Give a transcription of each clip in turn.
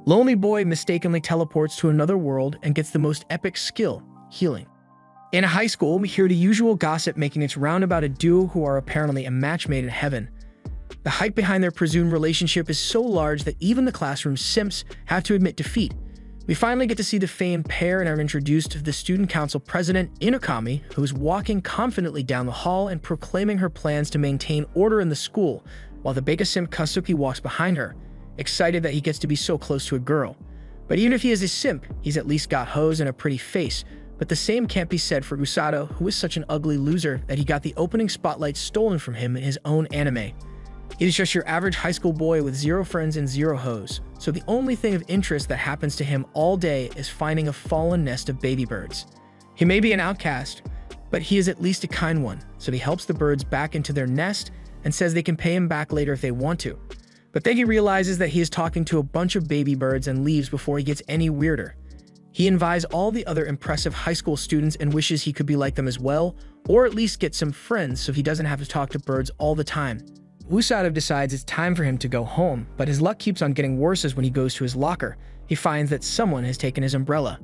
Lonely Boy mistakenly teleports to another world and gets the most epic skill, healing. In high school, we hear the usual gossip making its round about a duo who are apparently a match made in heaven. The hype behind their presumed relationship is so large that even the classroom simps have to admit defeat. We finally get to see the famed pair and are introduced to the student council president, Inokami, who is walking confidently down the hall and proclaiming her plans to maintain order in the school, while the Beka simp Kazuki walks behind her, excited that he gets to be so close to a girl. But even if he is a simp, he's at least got hoes and a pretty face. But the same can't be said for Usato, who is such an ugly loser that he got the opening spotlight stolen from him in his own anime. He is just your average high school boy with zero friends and zero hoes, so the only thing of interest that happens to him all day is finding a fallen nest of baby birds. He may be an outcast, but he is at least a kind one, so he helps the birds back into their nest and says they can pay him back later if they want to. But then he realizes that he is talking to a bunch of baby birds and leaves before he gets any weirder. He envies all the other impressive high school students and wishes he could be like them as well, or at least get some friends so he doesn't have to talk to birds all the time. Usato decides it's time for him to go home, but his luck keeps on getting worse as when he goes to his locker, he finds that someone has taken his umbrella.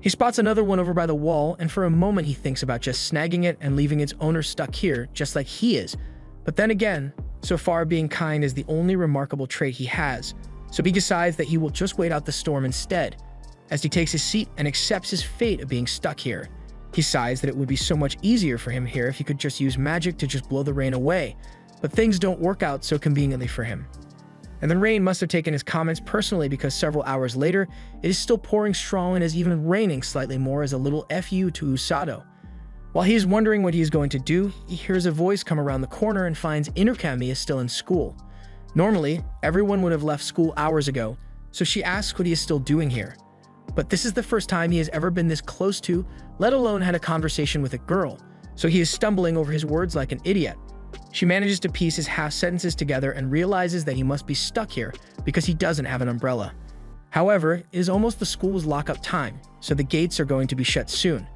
He spots another one over by the wall, and for a moment he thinks about just snagging it and leaving its owner stuck here, just like he is. But then again, so far being kind is the only remarkable trait he has, so he decides that he will just wait out the storm instead. As he takes his seat and accepts his fate of being stuck here, he sighs that it would be so much easier for him here if he could just use magic to just blow the rain away. But things don't work out so conveniently for him. And the rain must have taken his comments personally because several hours later, it is still pouring strong and is even raining slightly more as a little FU to Usato. While he is wondering what he is going to do, he hears a voice come around the corner and finds Inokami is still in school. Normally, everyone would have left school hours ago, so she asks what he is still doing here. But this is the first time he has ever been this close to, let alone had a conversation with a girl, so he is stumbling over his words like an idiot. She manages to piece his half sentences together and realizes that he must be stuck here because he doesn't have an umbrella. However, it is almost the school's lockup time, so the gates are going to be shut soon.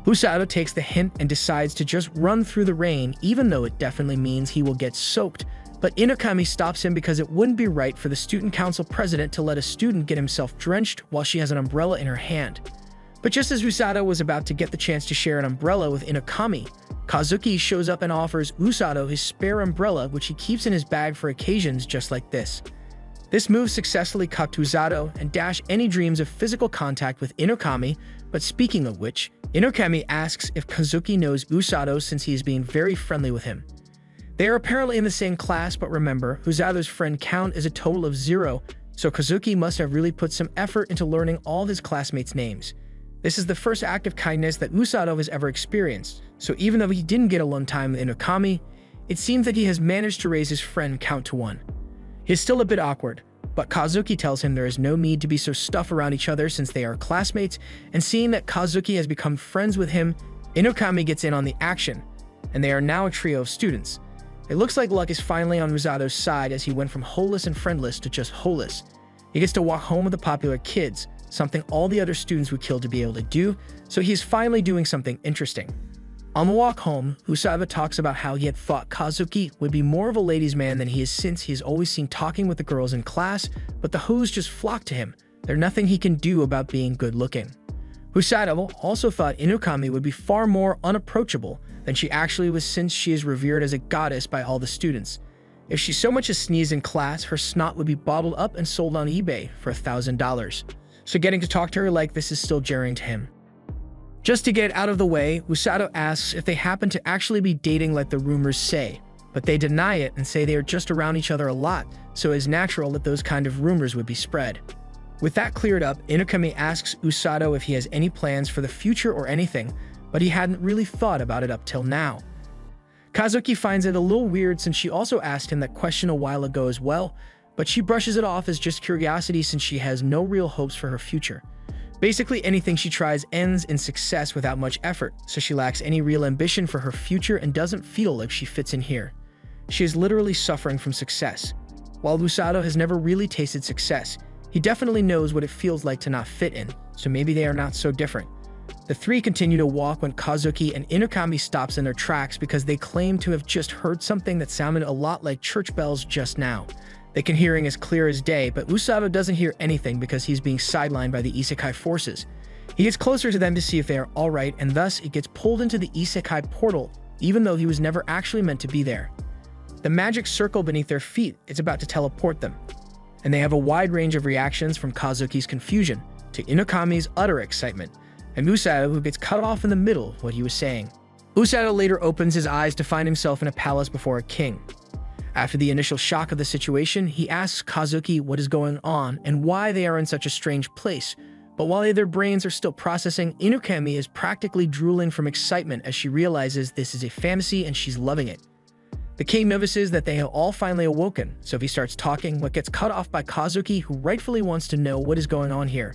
Usato takes the hint and decides to just run through the rain, even though it definitely means he will get soaked. But Inokami stops him because it wouldn't be right for the student council president to let a student get himself drenched while she has an umbrella in her hand. But just as Usato was about to get the chance to share an umbrella with Inokami, Kazuki shows up and offers Usato his spare umbrella, which he keeps in his bag for occasions just like this. This move successfully cucked Usato and dashed any dreams of physical contact with Inokami, but speaking of which, Inokami asks if Kazuki knows Usato since he is being very friendly with him. They are apparently in the same class, but remember, Usato's friend count is a total of 0, so Kazuki must have really put some effort into learning all his classmates' names. This is the first act of kindness that Usato has ever experienced, so even though he didn't get alone time with Inokami, it seems that he has managed to raise his friend count to 1. He is still a bit awkward, but Kazuki tells him there is no need to be so stuffed around each other since they are classmates, and seeing that Kazuki has become friends with him, Inokami gets in on the action, and they are now a trio of students. It looks like luck is finally on Usato's side as he went from holeless and friendless to just holeless. He gets to walk home with the popular kids, something all the other students would kill to be able to do, so he is finally doing something interesting. On the walk home, Usato talks about how he had thought Kazuki would be more of a ladies' man than he is since he is always seen talking with the girls in class, but the hoes just flock to him. There's nothing he can do about being good looking. Usato also thought Inokami would be far more unapproachable than she actually was since she is revered as a goddess by all the students. If she so much as sneezed in class, her snot would be bottled up and sold on eBay for $1,000. So getting to talk to her like this is still jarring to him. Just to get out of the way, Usato asks if they happen to actually be dating like the rumors say, but they deny it and say they are just around each other a lot, so it is natural that those kind of rumors would be spread. With that cleared up, Inokami asks Usato if he has any plans for the future or anything, but he hadn't really thought about it up till now. Kazuki finds it a little weird since she also asked him that question a while ago as well, but she brushes it off as just curiosity since she has no real hopes for her future. Basically, anything she tries ends in success without much effort, so she lacks any real ambition for her future and doesn't feel like she fits in here. She is literally suffering from success. While Usato has never really tasted success, he definitely knows what it feels like to not fit in, so maybe they are not so different. The three continue to walk when Kazuki and Inokami stops in their tracks because they claim to have just heard something that sounded a lot like church bells just now. They can hear as clear as day, but Usato doesn't hear anything because he's being sidelined by the isekai forces. He gets closer to them to see if they are alright, and thus it gets pulled into the isekai portal, even though he was never actually meant to be there. The magic circle beneath their feet is about to teleport them, and they have a wide range of reactions from Kazuki's confusion to Inokami's utter excitement, and Usato who gets cut off in the middle of what he was saying. Usato later opens his eyes to find himself in a palace before a king. After the initial shock of the situation, he asks Kazuki what is going on and why they are in such a strange place. But while their brains are still processing, Inokami is practically drooling from excitement as she realizes this is a fantasy and she's loving it. The king notices that they have all finally awoken, so he starts talking but gets cut off by Kazuki, who rightfully wants to know what is going on here.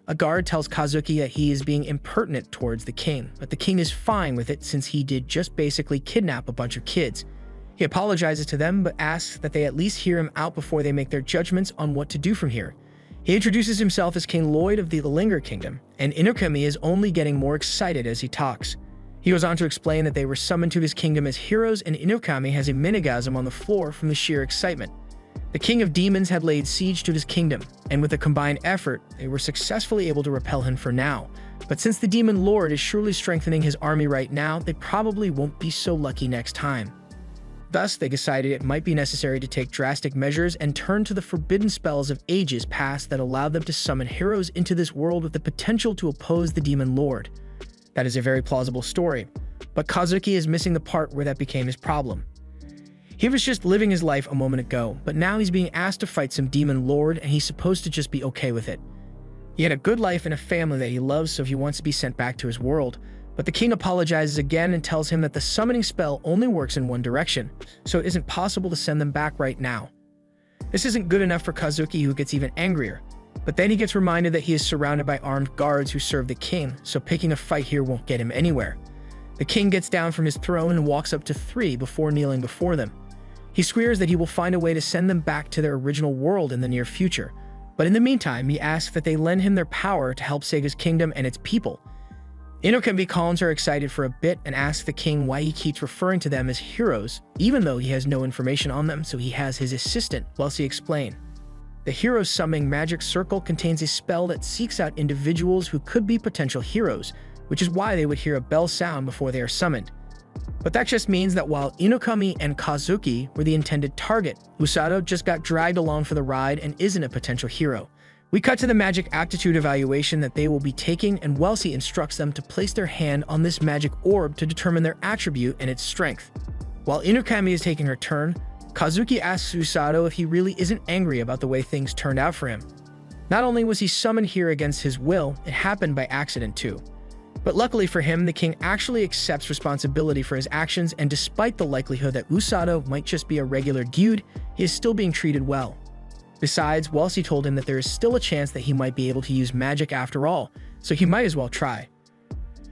A guard tells Kazuki that he is being impertinent towards the king, but the king is fine with it since he did just basically kidnap a bunch of kids. He apologizes to them but asks that they at least hear him out before they make their judgments on what to do from here. He introduces himself as King Lloyd of the Linger Kingdom, and Inokami is only getting more excited as he talks. He goes on to explain that they were summoned to his kingdom as heroes, and Inokami has a minigasm on the floor from the sheer excitement. The King of Demons had laid siege to his kingdom, and with a combined effort, they were successfully able to repel him for now. But since the Demon Lord is surely strengthening his army right now, they probably won't be so lucky next time. Thus, they decided it might be necessary to take drastic measures and turn to the forbidden spells of ages past that allowed them to summon heroes into this world with the potential to oppose the Demon Lord. That is a very plausible story, but Kazuki is missing the part where that became his problem. He was just living his life a moment ago, but now he's being asked to fight some Demon Lord and he's supposed to just be okay with it. He had a good life and a family that he loves, so he wants to be sent back to his world. But the king apologizes again and tells him that the summoning spell only works in one direction, so it isn't possible to send them back right now. This isn't good enough for Kazuki, who gets even angrier. But then he gets reminded that he is surrounded by armed guards who serve the king, so picking a fight here won't get him anywhere. The king gets down from his throne and walks up to 3 before kneeling before them. He swears that he will find a way to send them back to their original world in the near future. But in the meantime, he asks that they lend him their power to help save his kingdom and its people. Inokami calms are excited for a bit and asks the king why he keeps referring to them as heroes, even though he has no information on them, so he has his assistant, Welsi, explain. The hero summoning magic circle contains a spell that seeks out individuals who could be potential heroes, which is why they would hear a bell sound before they are summoned. But that just means that while Inokami and Kazuki were the intended target, Usato just got dragged along for the ride and isn't a potential hero. We cut to the magic aptitude evaluation that they will be taking, and Welsi instructs them to place their hand on this magic orb to determine their attribute and its strength. While Inokami is taking her turn, Kazuki asks Usato if he really isn't angry about the way things turned out for him. Not only was he summoned here against his will, it happened by accident too. But luckily for him, the king actually accepts responsibility for his actions, and despite the likelihood that Usato might just be a regular dude, he is still being treated well. Besides, Welsi told him that there is still a chance that he might be able to use magic after all, so he might as well try.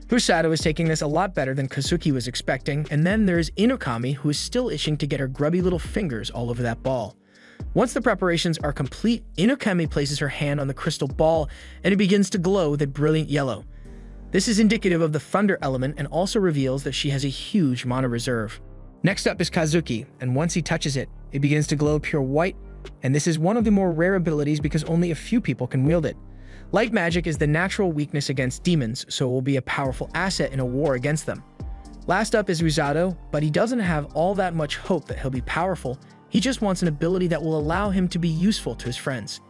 Usato is taking this a lot better than Kazuki was expecting, and then there is Inokami, who is still itching to get her grubby little fingers all over that ball. Once the preparations are complete, Inokami places her hand on the crystal ball, and it begins to glow with a brilliant yellow. This is indicative of the thunder element and also reveals that she has a huge mana reserve. Next up is Kazuki, and once he touches it, it begins to glow pure white, and this is one of the more rare abilities because only a few people can wield it. Light magic is the natural weakness against demons, so it will be a powerful asset in a war against them. Last up is Usato, but he doesn't have all that much hope that he'll be powerful. He just wants an ability that will allow him to be useful to his friends.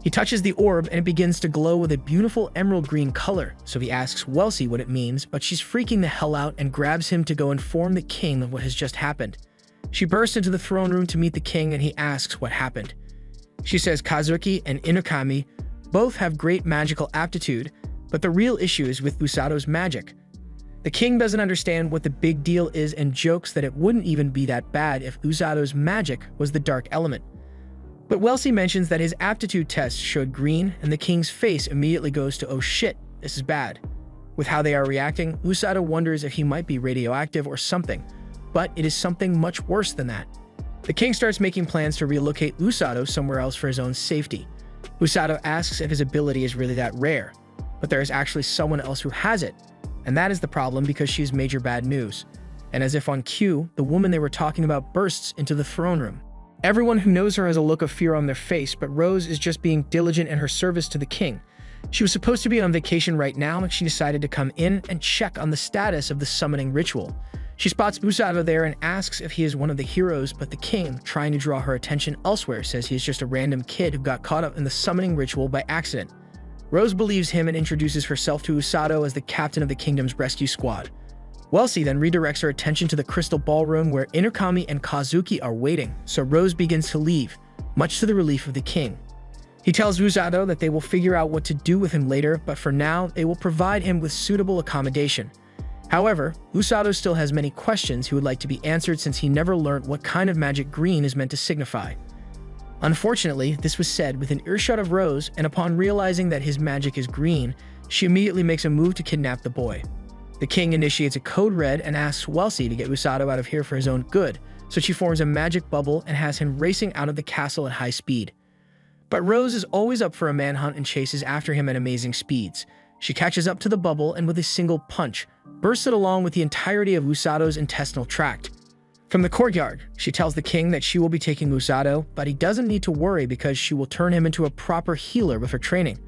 He touches the orb and it begins to glow with a beautiful emerald green color, so he asks Welsi what it means, but she's freaking the hell out and grabs him to go inform the king of what has just happened. She bursts into the throne room to meet the king and he asks what happened. She says Kazuki and Inokami both have great magical aptitude, but the real issue is with Usato's magic. The king doesn't understand what the big deal is and jokes that it wouldn't even be that bad if Usato's magic was the dark element. But Welsi mentions that his aptitude test showed green, and the king's face immediately goes to "oh shit, this is bad." With how they are reacting, Usato wonders if he might be radioactive or something, but it is something much worse than that. The king starts making plans to relocate Usato somewhere else for his own safety. Usato asks if his ability is really that rare, but there is actually someone else who has it, and that is the problem because she is major bad news. And as if on cue, the woman they were talking about bursts into the throne room. Everyone who knows her has a look of fear on their face, but Rose is just being diligent in her service to the king. She was supposed to be on vacation right now, and she decided to come in and check on the status of the summoning ritual. She spots Usato there and asks if he is one of the heroes, but the king, trying to draw her attention elsewhere, says he is just a random kid who got caught up in the summoning ritual by accident. Rose believes him and introduces herself to Usato as the captain of the kingdom's rescue squad. Wellesley then redirects her attention to the crystal ballroom where Inukami and Kazuki are waiting, so Rose begins to leave, much to the relief of the king. He tells Usato that they will figure out what to do with him later, but for now, they will provide him with suitable accommodation. However, Usato still has many questions he would like to be answered since he never learned what kind of magic green is meant to signify. Unfortunately, this was said within earshot of Rose, and upon realizing that his magic is green, she immediately makes a move to kidnap the boy. The king initiates a code red and asks Wellesley to get Usato out of here for his own good, so she forms a magic bubble and has him racing out of the castle at high speed. But Rose is always up for a manhunt and chases after him at amazing speeds. She catches up to the bubble and with a single punch, bursts it along with the entirety of Usato's intestinal tract. From the courtyard, she tells the king that she will be taking Usato, but he doesn't need to worry because she will turn him into a proper healer with her training.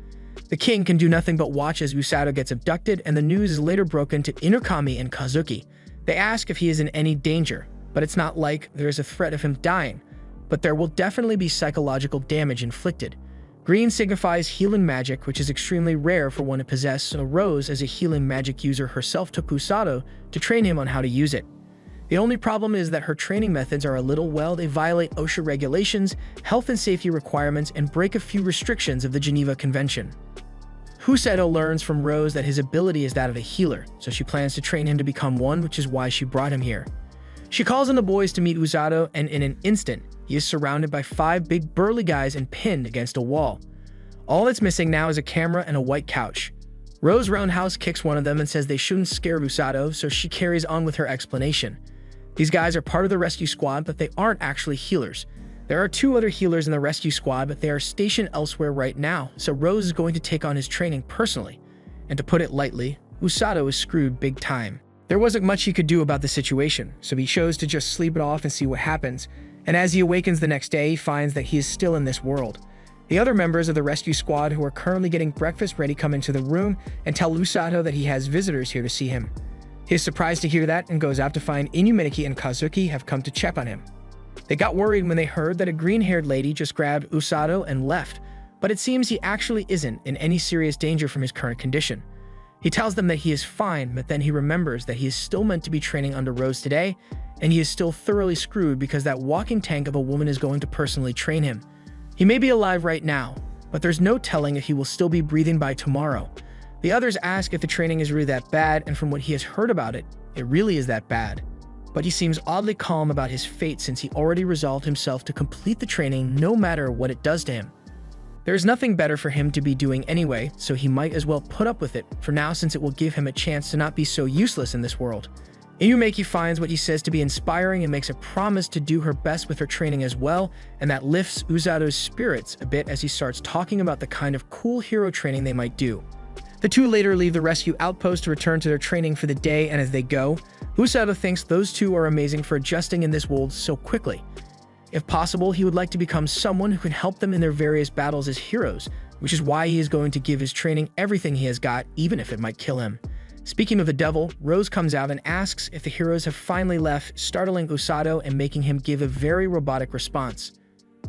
The king can do nothing but watch as Usato gets abducted, and the news is later broken to Inukami and Kazuki. They ask if he is in any danger, but it's not like there is a threat of him dying, but there will definitely be psychological damage inflicted. Green signifies healing magic, which is extremely rare for one to possess, so Rose, as a healing magic user herself, took Usato to train him on how to use it. The only problem is that her training methods are a little, well, they violate OSHA regulations, health and safety requirements, and break a few restrictions of the Geneva Convention. Usato learns from Rose that his ability is that of a healer, so she plans to train him to become one, which is why she brought him here. She calls on the boys to meet Usato, and in an instant, he is surrounded by 5 big burly guys and pinned against a wall. All that's missing now is a camera and a white couch. Rose roundhouse kicks one of them and says they shouldn't scare Usato, so she carries on with her explanation. These guys are part of the rescue squad, but they aren't actually healers. There are 2 other healers in the rescue squad, but they are stationed elsewhere right now, so Rose is going to take on his training personally. And to put it lightly, Usato is screwed big time. There wasn't much he could do about the situation, so he chose to just sleep it off and see what happens. And as he awakens the next day, he finds that he is still in this world. The other members of the rescue squad who are currently getting breakfast ready come into the room and tell Usato that he has visitors here to see him. He is surprised to hear that and goes out to find Inumaki and Kazuki have come to check on him. They got worried when they heard that a green-haired lady just grabbed Usato and left, but it seems he actually isn't in any serious danger from his current condition. He tells them that he is fine, but then he remembers that he is still meant to be training under Rose today, and he is still thoroughly screwed because that walking tank of a woman is going to personally train him. He may be alive right now, but there's no telling if he will still be breathing by tomorrow. The others ask if the training is really that bad, and from what he has heard about it, it really is that bad. But he seems oddly calm about his fate since he already resolved himself to complete the training no matter what it does to him. There is nothing better for him to be doing anyway, so he might as well put up with it for now since it will give him a chance to not be so useless in this world. Inumaki finds what he says to be inspiring and makes a promise to do her best with her training as well, and that lifts Usato's spirits a bit as he starts talking about the kind of cool hero training they might do. The 2 later leave the rescue outpost to return to their training for the day, and as they go, Usato thinks those 2 are amazing for adjusting in this world so quickly. If possible, he would like to become someone who can help them in their various battles as heroes, which is why he is going to give his training everything he has got, even if it might kill him. Speaking of the devil, Rose comes out and asks if the heroes have finally left, startling Usato and making him give a very robotic response.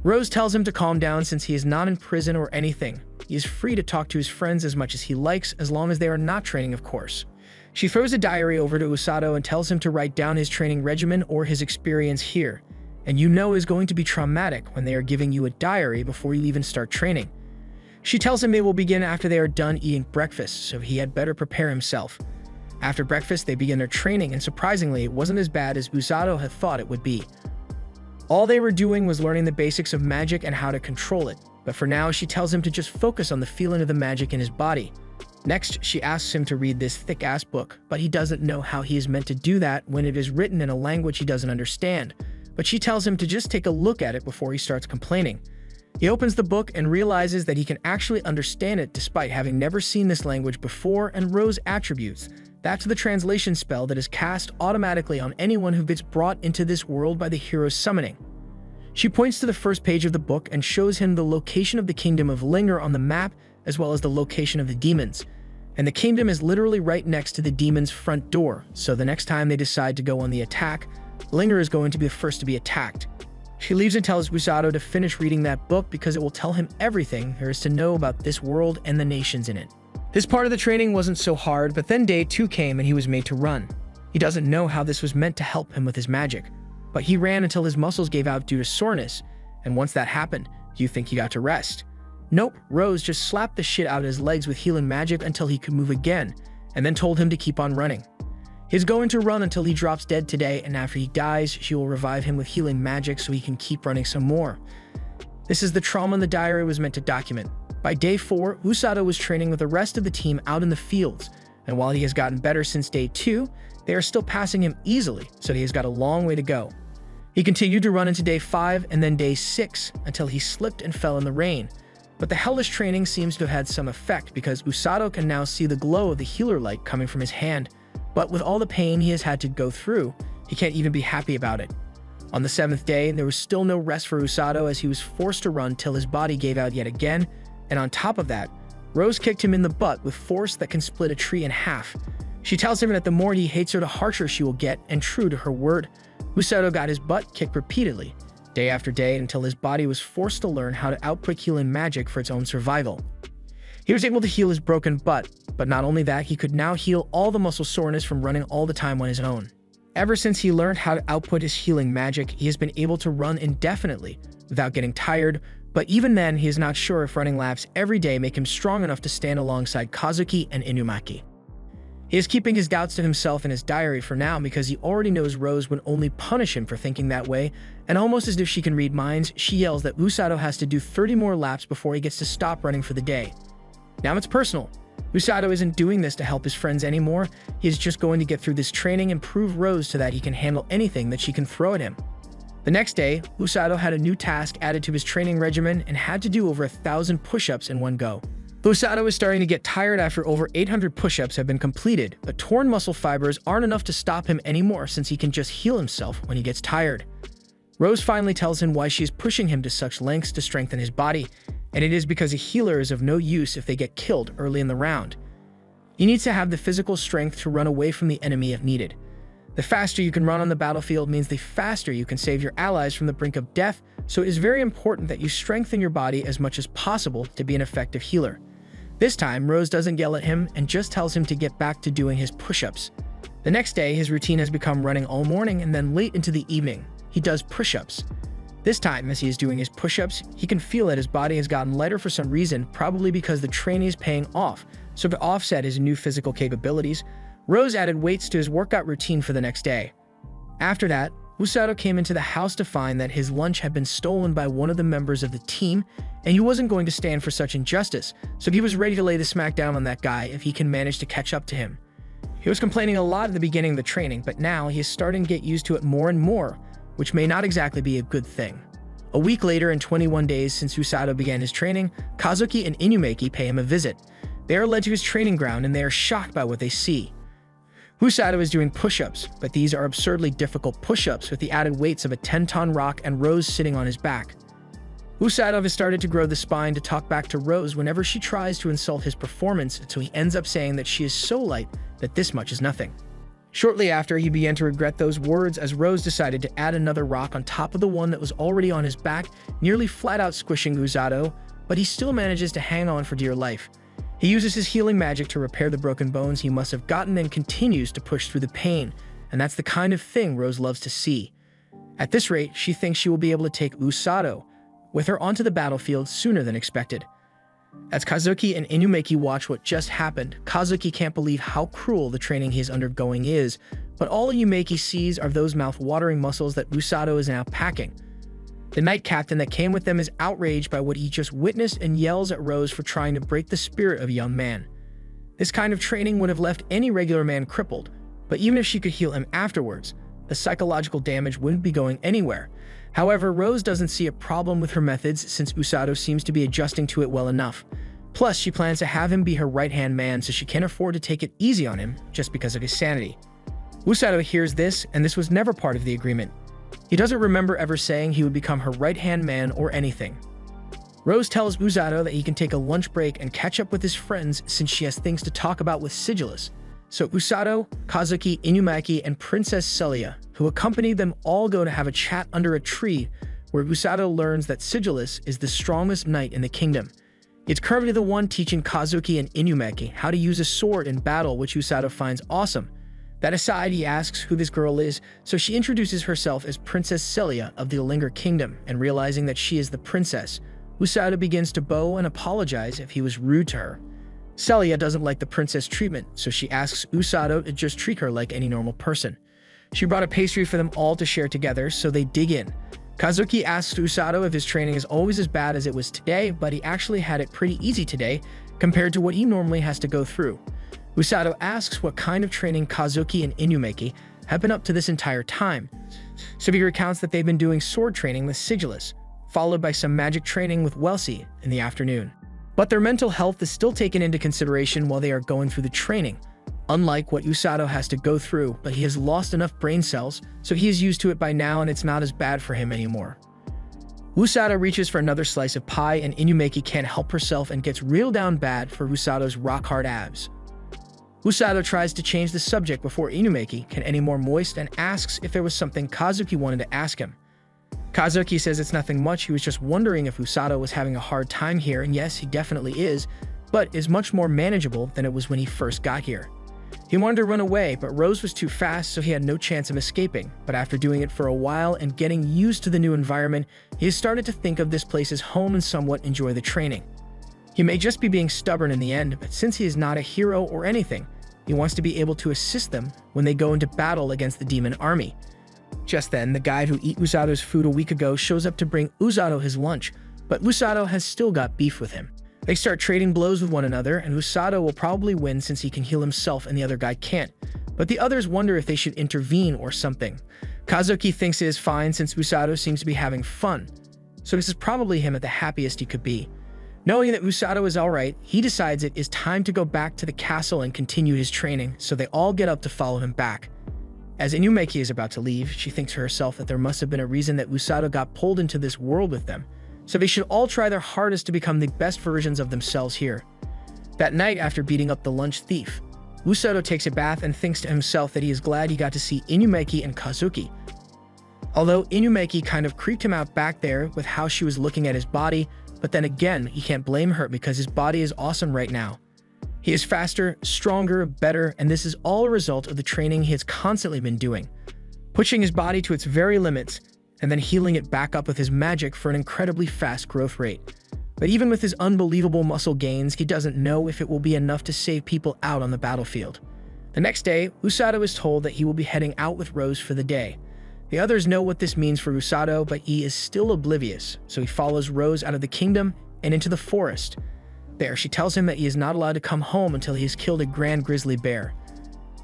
Rose tells him to calm down since he is not in prison or anything. He is free to talk to his friends as much as he likes, as long as they are not training, of course. She throws a diary over to Usato and tells him to write down his training regimen or his experience here. And you know is going to be traumatic when they are giving you a diary before you even start training. She tells him they will begin after they are done eating breakfast, so he had better prepare himself. After breakfast, they begin their training, and surprisingly, it wasn't as bad as Usato had thought it would be. All they were doing was learning the basics of magic and how to control it, but for now, she tells him to just focus on the feeling of the magic in his body. Next, she asks him to read this thick-ass book, but he doesn't know how he is meant to do that when it is written in a language he doesn't understand. But she tells him to just take a look at it before he starts complaining. He opens the book and realizes that he can actually understand it despite having never seen this language before, and Rose attributes that to the translation spell that is cast automatically on anyone who gets brought into this world by the hero's summoning. She points to the first page of the book and shows him the location of the kingdom of Linger on the map, as well as the location of the demons. And the kingdom is literally right next to the demon's front door, so the next time they decide to go on the attack, Linger is going to be the first to be attacked. She leaves and tells Usato to finish reading that book because it will tell him everything there is to know about this world and the nations in it. This part of the training wasn't so hard, but then day 2 came and he was made to run. He doesn't know how this was meant to help him with his magic, but he ran until his muscles gave out due to soreness, and once that happened, do you think he got to rest? Nope, Rose just slapped the shit out of his legs with healing magic until he could move again, and then told him to keep on running. He's going to run until he drops dead today, and after he dies, she will revive him with healing magic so he can keep running some more. This is the trauma the diary was meant to document. By day 4, Usato was training with the rest of the team out in the fields, and while he has gotten better since day 2, they are still passing him easily, so he has got a long way to go. He continued to run into day 5 and then day 6 until he slipped and fell in the rain. But the hellish training seems to have had some effect because Usato can now see the glow of the healer light coming from his hand. But with all the pain he has had to go through, he can't even be happy about it. On the 7th day, there was still no rest for Usato as he was forced to run till his body gave out yet again, and on top of that, Rose kicked him in the butt with force that can split a tree in half. She tells him that the more he hates her, the harsher she will get, and true to her word, Usato got his butt kicked repeatedly, day after day, until his body was forced to learn how to output healing magic for its own survival. He was able to heal his broken butt, but not only that, he could now heal all the muscle soreness from running all the time on his own. Ever since he learned how to output his healing magic, he has been able to run indefinitely without getting tired, but even then, he is not sure if running laps every day make him strong enough to stand alongside Kazuki and Inumaki. He is keeping his doubts to himself in his diary for now because he already knows Rose would only punish him for thinking that way, and almost as if she can read minds, she yells that Usato has to do 30 more laps before he gets to stop running for the day. Now it's personal. Usato isn't doing this to help his friends anymore, he is just going to get through this training and prove Rose so that he can handle anything that she can throw at him. The next day, Usato had a new task added to his training regimen and had to do over 1,000 push-ups in one go. Usato is starting to get tired after over 800 push-ups have been completed, but torn muscle fibers aren't enough to stop him anymore since he can just heal himself when he gets tired. Rose finally tells him why she is pushing him to such lengths to strengthen his body, and it is because a healer is of no use if they get killed early in the round. He needs to have the physical strength to run away from the enemy if needed. The faster you can run on the battlefield means the faster you can save your allies from the brink of death, so it is very important that you strengthen your body as much as possible to be an effective healer. This time, Rose doesn't yell at him and just tells him to get back to doing his push-ups. The next day, his routine has become running all morning and then late into the evening, he does push-ups. This time, as he is doing his push-ups, he can feel that his body has gotten lighter for some reason, probably because the training is paying off, so to offset his new physical capabilities, Rose added weights to his workout routine for the next day. After that, Usato came into the house to find that his lunch had been stolen by one of the members of the team, and he wasn't going to stand for such injustice, so he was ready to lay the smack down on that guy if he can manage to catch up to him. He was complaining a lot at the beginning of the training, but now he is starting to get used to it more and more, which may not exactly be a good thing. A week later, and 21 days since Usato began his training, Kazuki and Inumaki pay him a visit. They are led to his training ground and they are shocked by what they see. Usato is doing push-ups, but these are absurdly difficult push-ups with the added weights of a 10-ton rock and Rose sitting on his back. Usato has started to grow the spine to talk back to Rose whenever she tries to insult his performance until he ends up saying that she is so light that this much is nothing. Shortly after, he began to regret those words as Rose decided to add another rock on top of the one that was already on his back, nearly flat-out squishing Usato, but he still manages to hang on for dear life. He uses his healing magic to repair the broken bones he must have gotten and continues to push through the pain, and that's the kind of thing Rose loves to see. At this rate, she thinks she will be able to take Usato with her onto the battlefield sooner than expected. As Kazuki and Inumaki watch what just happened, Kazuki can't believe how cruel the training he is undergoing is, but all Inumaki sees are those mouth-watering muscles that Usato is now packing. The knight captain that came with them is outraged by what he just witnessed and yells at Rose for trying to break the spirit of a young man. This kind of training would have left any regular man crippled, but even if she could heal him afterwards, the psychological damage wouldn't be going anywhere. However, Rose doesn't see a problem with her methods since Usato seems to be adjusting to it well enough. Plus, she plans to have him be her right-hand man so she can't afford to take it easy on him just because of his sanity. Usato hears this, and this was never part of the agreement. He doesn't remember ever saying he would become her right-hand man or anything. Rose tells Usato that he can take a lunch break and catch up with his friends since she has things to talk about with Sigillus. So Usato, Kazuki, Inumaki, and Princess Celia, who accompany them, all go to have a chat under a tree where Usato learns that Sigillus is the strongest knight in the kingdom. It's currently the one teaching Kazuki and Inumaki how to use a sword in battle, which Usato finds awesome. That aside, he asks who this girl is, so she introduces herself as Princess Celia of the Olinger Kingdom, and realizing that she is the princess, Usato begins to bow and apologize if he was rude to her. Celia doesn't like the princess treatment, so she asks Usato to just treat her like any normal person. She brought a pastry for them all to share together, so they dig in. Kazuki asks Usato if his training is always as bad as it was today, but he actually had it pretty easy today compared to what he normally has to go through. Usato asks what kind of training Kazuki and Inumaki have been up to this entire time, so he recounts that they've been doing sword training with Sigillus, followed by some magic training with Welsi in the afternoon. But their mental health is still taken into consideration while they are going through the training, unlike what Usato has to go through, but he has lost enough brain cells, so he is used to it by now and it's not as bad for him anymore. Usato reaches for another slice of pie and Inumaki can't help herself and gets real down bad for Usato's rock-hard abs. Usato tries to change the subject before Inumaki can any more moist and asks if there was something Kazuki wanted to ask him. Kazuki says it's nothing much, he was just wondering if Usato was having a hard time here, and yes, he definitely is, but is much more manageable than it was when he first got here. He wanted to run away, but Rose was too fast, so he had no chance of escaping, but after doing it for a while and getting used to the new environment, he has started to think of this place as home and somewhat enjoy the training. He may just be being stubborn in the end, but since he is not a hero or anything, he wants to be able to assist them when they go into battle against the demon army. Just then, the guy who ate Usato's food a week ago shows up to bring Usato his lunch, but Usato has still got beef with him. They start trading blows with one another, and Usato will probably win since he can heal himself and the other guy can't. But the others wonder if they should intervene or something. Kazuki thinks it is fine since Usato seems to be having fun, so this is probably him at the happiest he could be. Knowing that Usato is alright, he decides it is time to go back to the castle and continue his training, so they all get up to follow him back. As Inumaki is about to leave, she thinks to herself that there must have been a reason that Usato got pulled into this world with them, so they should all try their hardest to become the best versions of themselves here. That night, after beating up the lunch thief, Usato takes a bath and thinks to himself that he is glad he got to see Inumaki and Kazuki. Although Inumaki kind of creeped him out back there with how she was looking at his body, but then again, he can't blame her because his body is awesome right now. He is faster, stronger, better, and this is all a result of the training he has constantly been doing, pushing his body to its very limits, and then healing it back up with his magic for an incredibly fast growth rate. But even with his unbelievable muscle gains, he doesn't know if it will be enough to save people out on the battlefield. The next day, Usato is told that he will be heading out with Rose for the day. The others know what this means for Usato, but he is still oblivious, so he follows Rose out of the kingdom and into the forest. There, she tells him that he is not allowed to come home until he has killed a grand grizzly bear.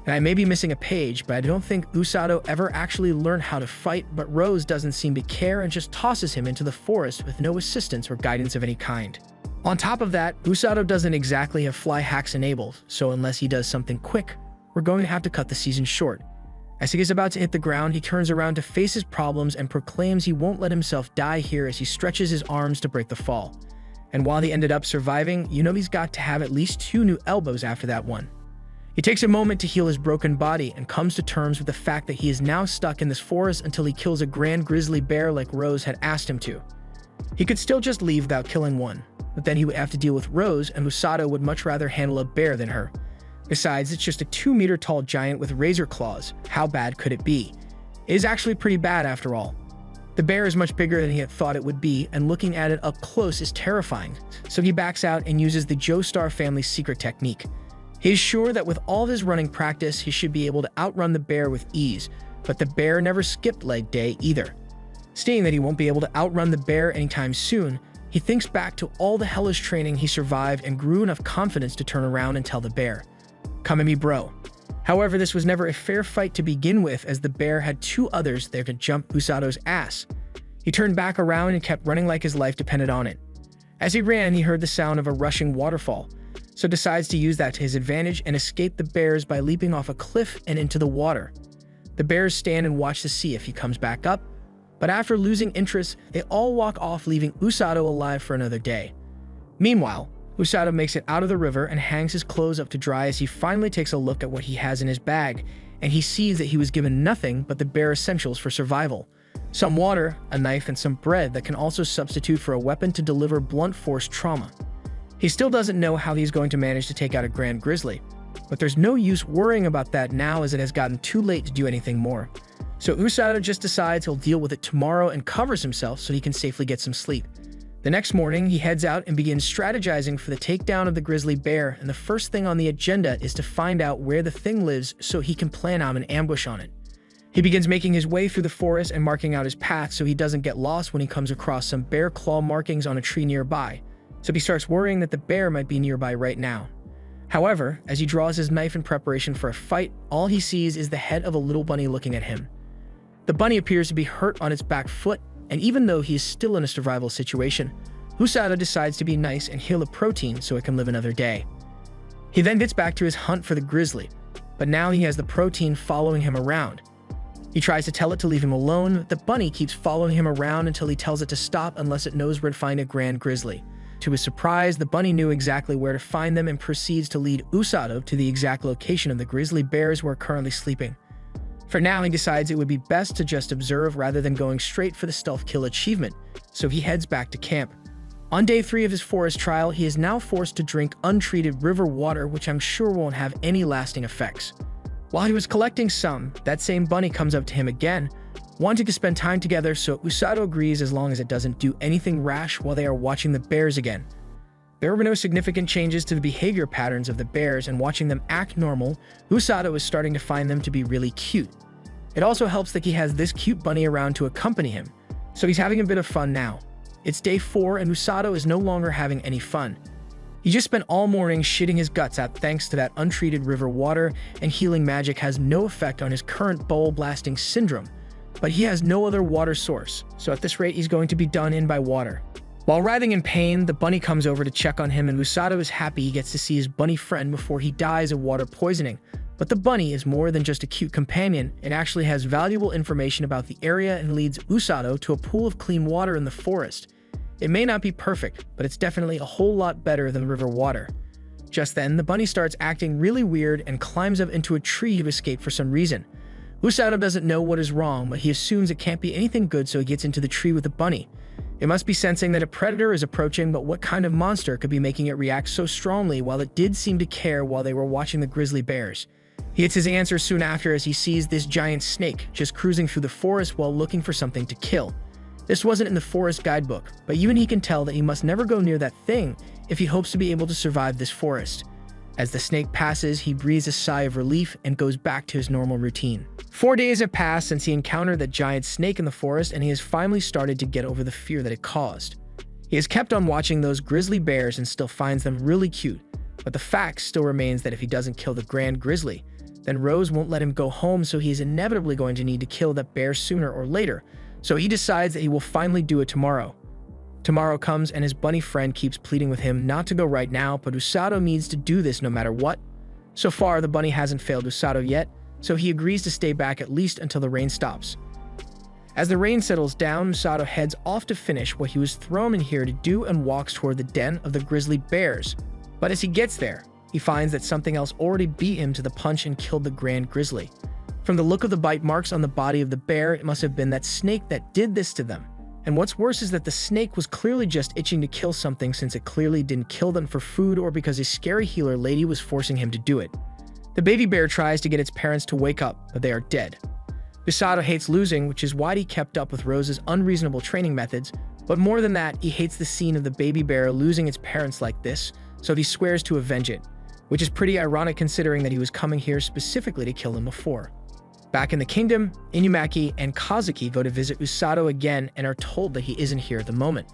And I may be missing a page, but I don't think Usato ever actually learned how to fight, but Rose doesn't seem to care and just tosses him into the forest with no assistance or guidance of any kind. On top of that, Usato doesn't exactly have fly hacks enabled, so unless he does something quick, we're going to have to cut the season short. As he is about to hit the ground, he turns around to face his problems and proclaims he won't let himself die here as he stretches his arms to break the fall. And while he ended up surviving, you know he's got to have at least 2 new elbows after that one. He takes a moment to heal his broken body and comes to terms with the fact that he is now stuck in this forest until he kills a grand grizzly bear like Rose had asked him to. He could still just leave without killing one, but then he would have to deal with Rose, and Usato would much rather handle a bear than her. Besides, it's just a 2-meter tall giant with razor claws. How bad could it be? It is actually pretty bad after all. The bear is much bigger than he had thought it would be, and looking at it up close is terrifying, so he backs out and uses the Joestar family's secret technique. He is sure that with all of his running practice, he should be able to outrun the bear with ease, but the bear never skipped leg day either. Seeing that he won't be able to outrun the bear anytime soon, he thinks back to all the hellish training he survived and grew enough confidence to turn around and tell the bear, "Come at me, bro." However, this was never a fair fight to begin with, as the bear had 2 others there to jump Usato's ass. He turned back around and kept running like his life depended on it. As he ran, he heard the sound of a rushing waterfall, so decides to use that to his advantage and escape the bears by leaping off a cliff and into the water. The bears stand and watch to see if he comes back up, But after losing interest, they all walk off, leaving Usato alive for another day. Meanwhile, Usato makes it out of the river and hangs his clothes up to dry as he finally takes a look at what he has in his bag, and he sees that he was given nothing but the bare essentials for survival. Some water, a knife, and some bread that can also substitute for a weapon to deliver blunt force trauma. He still doesn't know how he's going to manage to take out a Grand Grizzly, but there's no use worrying about that now as it has gotten too late to do anything more. So Usato just decides he'll deal with it tomorrow and covers himself so he can safely get some sleep. The next morning, he heads out and begins strategizing for the takedown of the grizzly bear, and the first thing on the agenda is to find out where the thing lives so he can plan out an ambush on it. He begins making his way through the forest and marking out his path so he doesn't get lost when he comes across some bear claw markings on a tree nearby, so he starts worrying that the bear might be nearby right now. However, as he draws his knife in preparation for a fight, all he sees is the head of a little bunny looking at him. The bunny appears to be hurt on its back foot, and even though he is still in a survival situation, Usato decides to be nice and heal the protein so it can live another day. He then gets back to his hunt for the grizzly, but now he has the protein following him around. He tries to tell it to leave him alone, but the bunny keeps following him around until he tells it to stop unless it knows where to find a Grand Grizzly. To his surprise, the bunny knew exactly where to find them and proceeds to lead Usato to the exact location of the grizzly bears who are currently sleeping. For now, he decides it would be best to just observe rather than going straight for the stealth kill achievement, so he heads back to camp. On day 3 of his forest trial, he is now forced to drink untreated river water, which I'm sure won't have any lasting effects. While he was collecting some, that same bunny comes up to him again, wanting to spend time together, so Usato agrees as long as it doesn't do anything rash while they are watching the bears again. There were no significant changes to the behavior patterns of the bears, and watching them act normal, Usato is starting to find them to be really cute. It also helps that he has this cute bunny around to accompany him, so he's having a bit of fun now. It's day 4 and Usato is no longer having any fun. He just spent all morning shitting his guts out thanks to that untreated river water, and healing magic has no effect on his current bowl blasting syndrome, but he has no other water source, so at this rate he's going to be done in by water. While writhing in pain, the bunny comes over to check on him, and Usato is happy he gets to see his bunny friend before he dies of water poisoning. But the bunny is more than just a cute companion. It actually has valuable information about the area and leads Usato to a pool of clean water in the forest. It may not be perfect, but it's definitely a whole lot better than river water. Just then, the bunny starts acting really weird and climbs up into a tree to escape for some reason. Usato doesn't know what is wrong, but he assumes it can't be anything good, so he gets into the tree with the bunny. It must be sensing that a predator is approaching, but what kind of monster could be making it react so strongly while it did seem to care while they were watching the grizzly bears? He gets his answer soon after as he sees this giant snake just cruising through the forest while looking for something to kill. This wasn't in the forest guidebook, but even he can tell that he must never go near that thing if he hopes to be able to survive this forest. As the snake passes, he breathes a sigh of relief and goes back to his normal routine. 4 days have passed since he encountered that giant snake in the forest, and he has finally started to get over the fear that it caused. He has kept on watching those grizzly bears and still finds them really cute, but the fact still remains that if he doesn't kill the Grand Grizzly, then Rose won't let him go home, so he is inevitably going to need to kill that bear sooner or later, so he decides that he will finally do it tomorrow. Tomorrow comes and his bunny friend keeps pleading with him not to go right now, but Usato needs to do this no matter what. So far, the bunny hasn't failed Usato yet, so he agrees to stay back at least until the rain stops. As the rain settles down, Usato heads off to finish what he was thrown in here to do and walks toward the den of the grizzly bears. But as he gets there, he finds that something else already beat him to the punch and killed the Grand Grizzly. From the look of the bite marks on the body of the bear, it must have been that snake that did this to them. And what's worse is that the snake was clearly just itching to kill something, since it clearly didn't kill them for food or because a scary healer lady was forcing him to do it. The baby bear tries to get its parents to wake up, but they are dead. Usato hates losing, which is why he kept up with Rose's unreasonable training methods, but more than that, he hates the scene of the baby bear losing its parents like this, so he swears to avenge it, which is pretty ironic considering that he was coming here specifically to kill them before. Back in the kingdom, Inumaki and Kazuki go to visit Usato again and are told that he isn't here at the moment.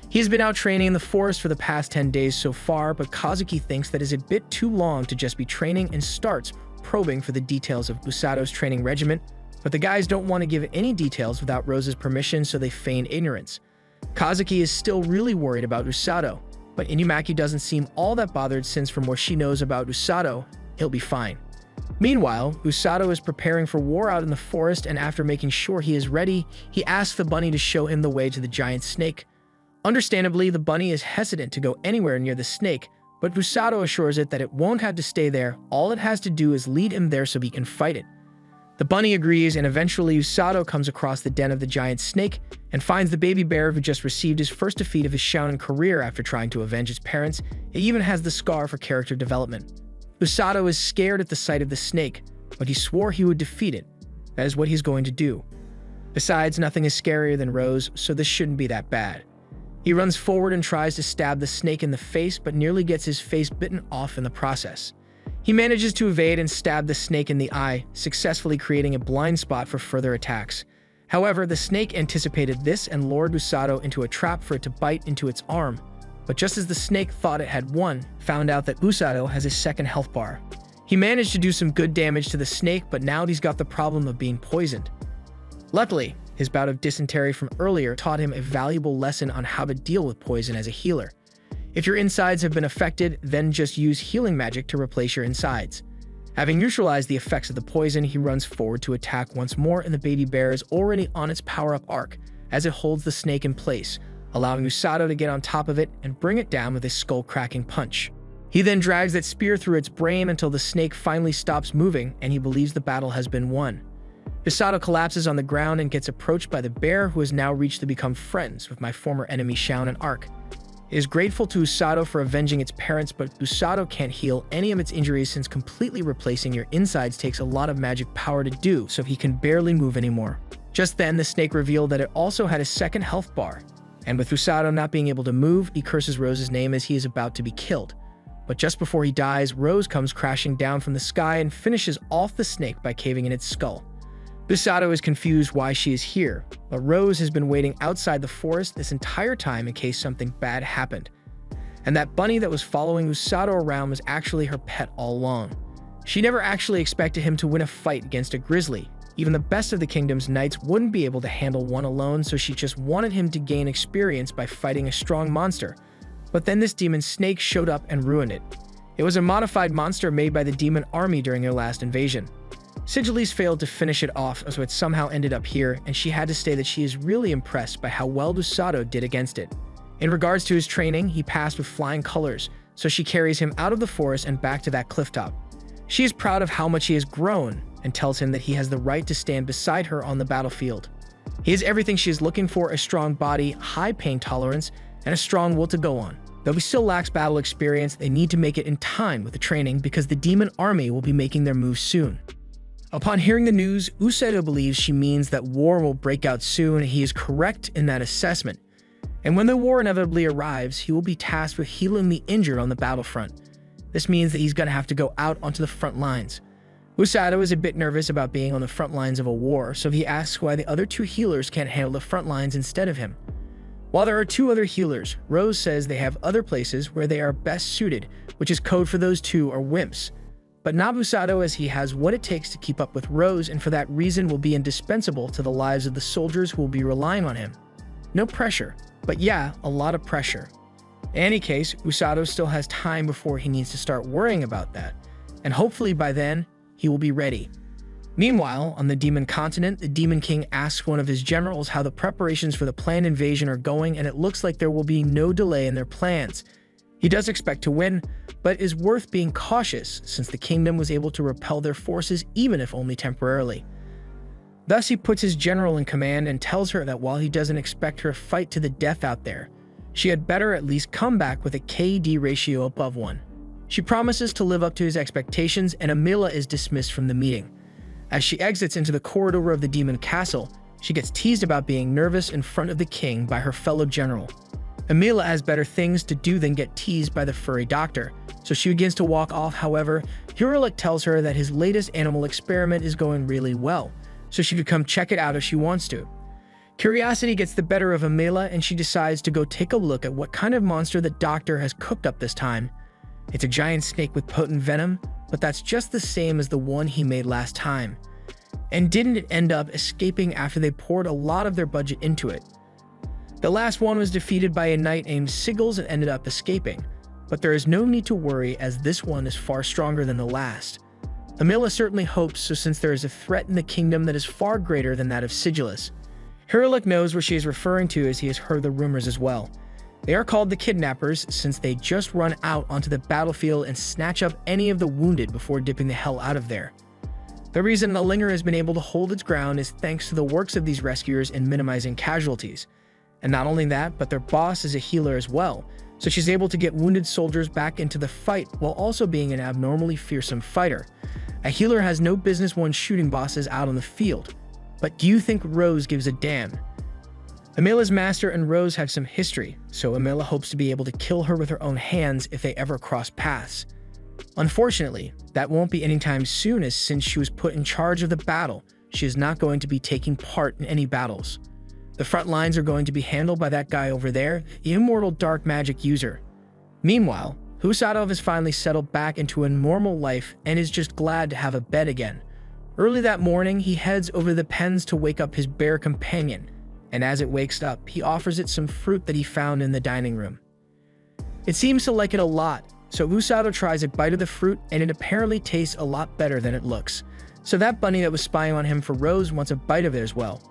He has been out training in the forest for the past 10 days so far, but Kazuki thinks that is a bit too long to just be training and starts probing for the details of Usato's training regimen, but the guys don't want to give any details without Rose's permission, so they feign ignorance. Kazuki is still really worried about Usato, but Inumaki doesn't seem all that bothered, since from what she knows about Usato, he'll be fine. Meanwhile, Usato is preparing for war out in the forest, and after making sure he is ready, he asks the bunny to show him the way to the giant snake. Understandably, the bunny is hesitant to go anywhere near the snake, but Usato assures it that it won't have to stay there. All it has to do is lead him there so he can fight it. The bunny agrees, and eventually Usato comes across the den of the giant snake and finds the baby bear who just received his first defeat of his shounen career after trying to avenge his parents. It even has the scar for character development. Usato is scared at the sight of the snake, but he swore he would defeat it. That is what he's going to do. Besides, nothing is scarier than Rose, so this shouldn't be that bad. He runs forward and tries to stab the snake in the face, but nearly gets his face bitten off in the process. He manages to evade and stab the snake in the eye, successfully creating a blind spot for further attacks. However, the snake anticipated this and lured Usato into a trap for it to bite into its arm. But just as the snake thought it had won, found out that Usato has his second health bar. He managed to do some good damage to the snake, but now he's got the problem of being poisoned. Luckily, his bout of dysentery from earlier taught him a valuable lesson on how to deal with poison as a healer. If your insides have been affected, then just use healing magic to replace your insides. Having neutralized the effects of the poison, he runs forward to attack once more, and the baby bear is already on its power-up arc as it holds the snake in place, allowing Usato to get on top of it and bring it down with a skull-cracking punch. He then drags that spear through its brain until the snake finally stops moving and he believes the battle has been won. Usato collapses on the ground and gets approached by the bear, who has now reached to become friends with my former enemy Shounen Arc. It is grateful to Usato for avenging its parents, but Usato can't heal any of its injuries since completely replacing your insides takes a lot of magic power to do, so he can barely move anymore. Just then, the snake revealed that it also had a second health bar, and with Usato not being able to move, he curses Rose's name as he is about to be killed. But just before he dies, Rose comes crashing down from the sky and finishes off the snake by caving in its skull. Usato is confused why she is here, but Rose has been waiting outside the forest this entire time in case something bad happened. And that bunny that was following Usato around was actually her pet all along. She never actually expected him to win a fight against a grizzly. Even the best of the kingdom's knights wouldn't be able to handle one alone, so she just wanted him to gain experience by fighting a strong monster. But then this demon snake showed up and ruined it. It was a modified monster made by the demon army during their last invasion. Sigilise failed to finish it off, so it somehow ended up here, and she had to say that she is really impressed by how well Usato did against it. In regards to his training, he passed with flying colors, so she carries him out of the forest and back to that clifftop. She is proud of how much he has grown and tells him that he has the right to stand beside her on the battlefield. He has everything she is looking for: a strong body, high pain tolerance, and a strong will to go on. Though he still lacks battle experience, they need to make it in time with the training because the demon army will be making their move soon. Upon hearing the news, Usato believes she means that war will break out soon. He is correct in that assessment. And when the war inevitably arrives, he will be tasked with healing the injured on the battlefront. This means that he's going to have to go out onto the front lines. Usato is a bit nervous about being on the front lines of a war, so he asks why the other two healers can't handle the front lines instead of him. While there are two other healers, Rose says they have other places where they are best suited, which is code for those two are wimps. But not Usato, as he has what it takes to keep up with Rose, and for that reason will be indispensable to the lives of the soldiers who will be relying on him. No pressure, but yeah, a lot of pressure. In any case, Usato still has time before he needs to start worrying about that, and hopefully by then, he will be ready. Meanwhile, on the Demon Continent, the Demon King asks one of his generals how the preparations for the planned invasion are going, and it looks like there will be no delay in their plans. He does expect to win, but is worth being cautious since the kingdom was able to repel their forces even if only temporarily. Thus, he puts his general in command and tells her that while he doesn't expect her to fight to the death out there, she had better at least come back with a KD ratio above 1. She promises to live up to his expectations, and Emilia is dismissed from the meeting. As she exits into the corridor of the demon castle, she gets teased about being nervous in front of the king by her fellow general. Emilia has better things to do than get teased by the furry doctor, so she begins to walk off. However, Huralik tells her that his latest animal experiment is going really well, so she could come check it out if she wants to. Curiosity gets the better of Emilia, and she decides to go take a look at what kind of monster the doctor has cooked up this time. It's a giant snake with potent venom, but that's just the same as the one he made last time. And didn't it end up escaping after they poured a lot of their budget into it? The last one was defeated by a knight named Sigils and ended up escaping, but there is no need to worry as this one is far stronger than the last. Amila certainly hopes so, since there is a threat in the kingdom that is far greater than that of Sigillus. Hurlek knows what she is referring to, as he has heard the rumors as well. They are called the Kidnappers, since they just run out onto the battlefield and snatch up any of the wounded before dipping the hell out of there. The reason the Linger has been able to hold its ground is thanks to the works of these rescuers in minimizing casualties. And not only that, but their boss is a healer as well, so she's able to get wounded soldiers back into the fight while also being an abnormally fearsome fighter. A healer has no business one shooting bosses out on the field. But do you think Rose gives a damn? Amila's master and Rose have some history, so Amila hopes to be able to kill her with her own hands if they ever cross paths. Unfortunately, that won't be anytime soon, as since she was put in charge of the battle, she is not going to be taking part in any battles. The front lines are going to be handled by that guy over there, the immortal dark magic user. Meanwhile, Usadov has finally settled back into a normal life and is just glad to have a bed again. Early that morning, he heads over the pens to wake up his bear companion, and as it wakes up, he offers it some fruit that he found in the dining room. It seems to like it a lot, so Usadov tries a bite of the fruit, and it apparently tastes a lot better than it looks. So that bunny that was spying on him for Rose wants a bite of it as well.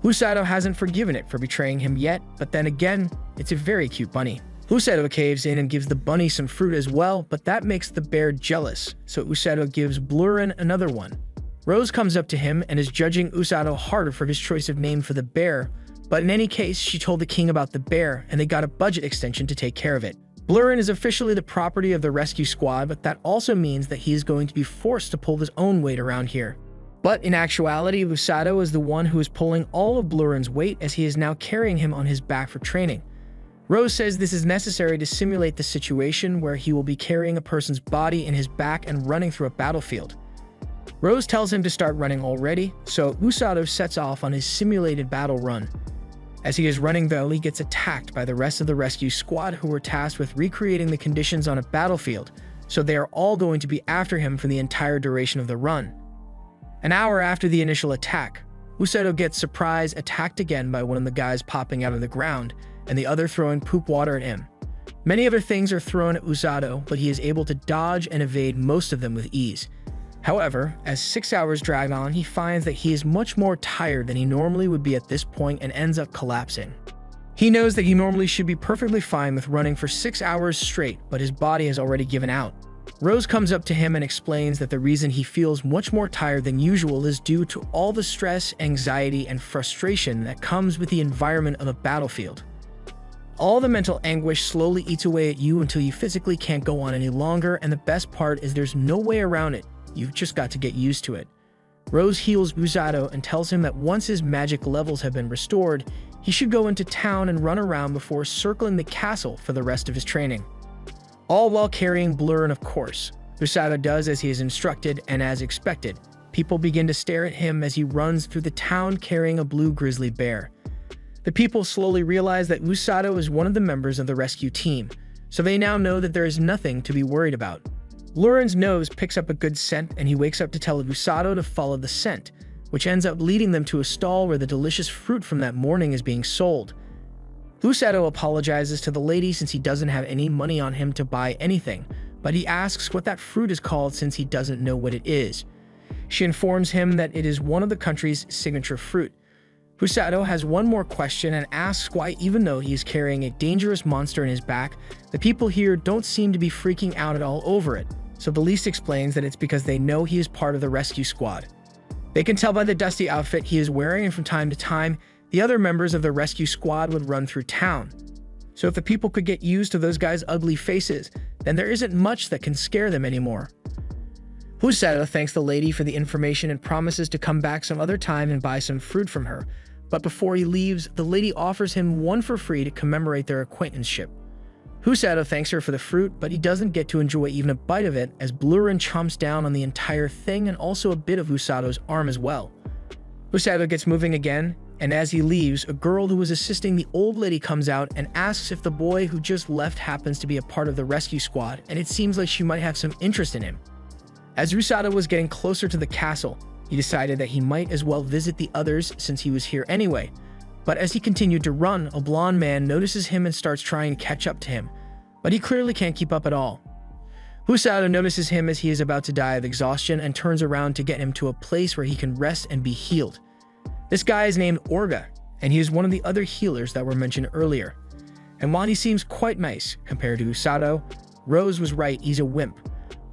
Usadov hasn't forgiven it for betraying him yet, but then again, it's a very cute bunny. Usadov caves in and gives the bunny some fruit as well, but that makes the bear jealous, so Usadov gives Blurin another one. Rose comes up to him and is judging Usadov harder for his choice of name for the bear, but in any case, she told the king about the bear, and they got a budget extension to take care of it. Blurin is officially the property of the rescue squad, but that also means that he is going to be forced to pull his own weight around here. But in actuality, Usadov is the one who is pulling all of Blurin's weight, as he is now carrying him on his back for training. Rose says this is necessary to simulate the situation where he will be carrying a person's body in his back and running through a battlefield. Rose tells him to start running already, so Usadov sets off on his simulated battle run. As he is running, though, he gets attacked by the rest of the rescue squad, who were tasked with recreating the conditions on a battlefield, so they are all going to be after him for the entire duration of the run. An hour after the initial attack, Usadov gets surprise attacked again by one of the guys popping out of the ground, and the other throwing poop water at him. Many other things are thrown at Usadov, but he is able to dodge and evade most of them with ease. However, as 6 hours drag on, he finds that he is much more tired than he normally would be at this point and ends up collapsing. He knows that he normally should be perfectly fine with running for 6 hours straight, but his body has already given out. Rose comes up to him and explains that the reason he feels much more tired than usual is due to all the stress, anxiety, and frustration that comes with the environment of a battlefield. All the mental anguish slowly eats away at you until you physically can't go on any longer, and the best part is there's no way around it. You've just got to get used to it. Rose heals Usadov and tells him that once his magic levels have been restored, he should go into town and run around before circling the castle for the rest of his training. All while carrying Blurin, of course. Usadov does as he is instructed, and as expected, people begin to stare at him as he runs through the town carrying a blue grizzly bear. The people slowly realize that Usadov is one of the members of the rescue team, so they now know that there is nothing to be worried about. Blurin's nose picks up a good scent, and he wakes up to tell Usadov to follow the scent, which ends up leading them to a stall where the delicious fruit from that morning is being sold. Usadov apologizes to the lady since he doesn't have any money on him to buy anything, but he asks what that fruit is called since he doesn't know what it is. She informs him that it is one of the country's signature fruit. Usadov has one more question and asks why, even though he is carrying a dangerous monster in his back, the people here don't seem to be freaking out at all over it. So the least explains that it's because they know he is part of the rescue squad. They can tell by the dusty outfit he is wearing, and from time to time, the other members of the rescue squad would run through town. So if the people could get used to those guys' ugly faces, then there isn't much that can scare them anymore. Usadov thanks the lady for the information and promises to come back some other time and buy some fruit from her. But before he leaves, the lady offers him one for free to commemorate their acquaintanceship. Usadov thanks her for the fruit, but he doesn't get to enjoy even a bite of it, as Blurin chomps down on the entire thing and also a bit of Usadov's arm as well. Usadov gets moving again, and as he leaves, a girl who was assisting the old lady comes out and asks if the boy who just left happens to be a part of the rescue squad, and it seems like she might have some interest in him. As Usadov was getting closer to the castle, he decided that he might as well visit the others since he was here anyway. But as he continued to run, a blonde man notices him and starts trying to catch up to him, but he clearly can't keep up at all. Husato notices him as he is about to die of exhaustion and turns around to get him to a place where he can rest and be healed. This guy is named Orga, and he is one of the other healers that were mentioned earlier. And while he seems quite nice compared to Usato, Rose was right, he's a wimp.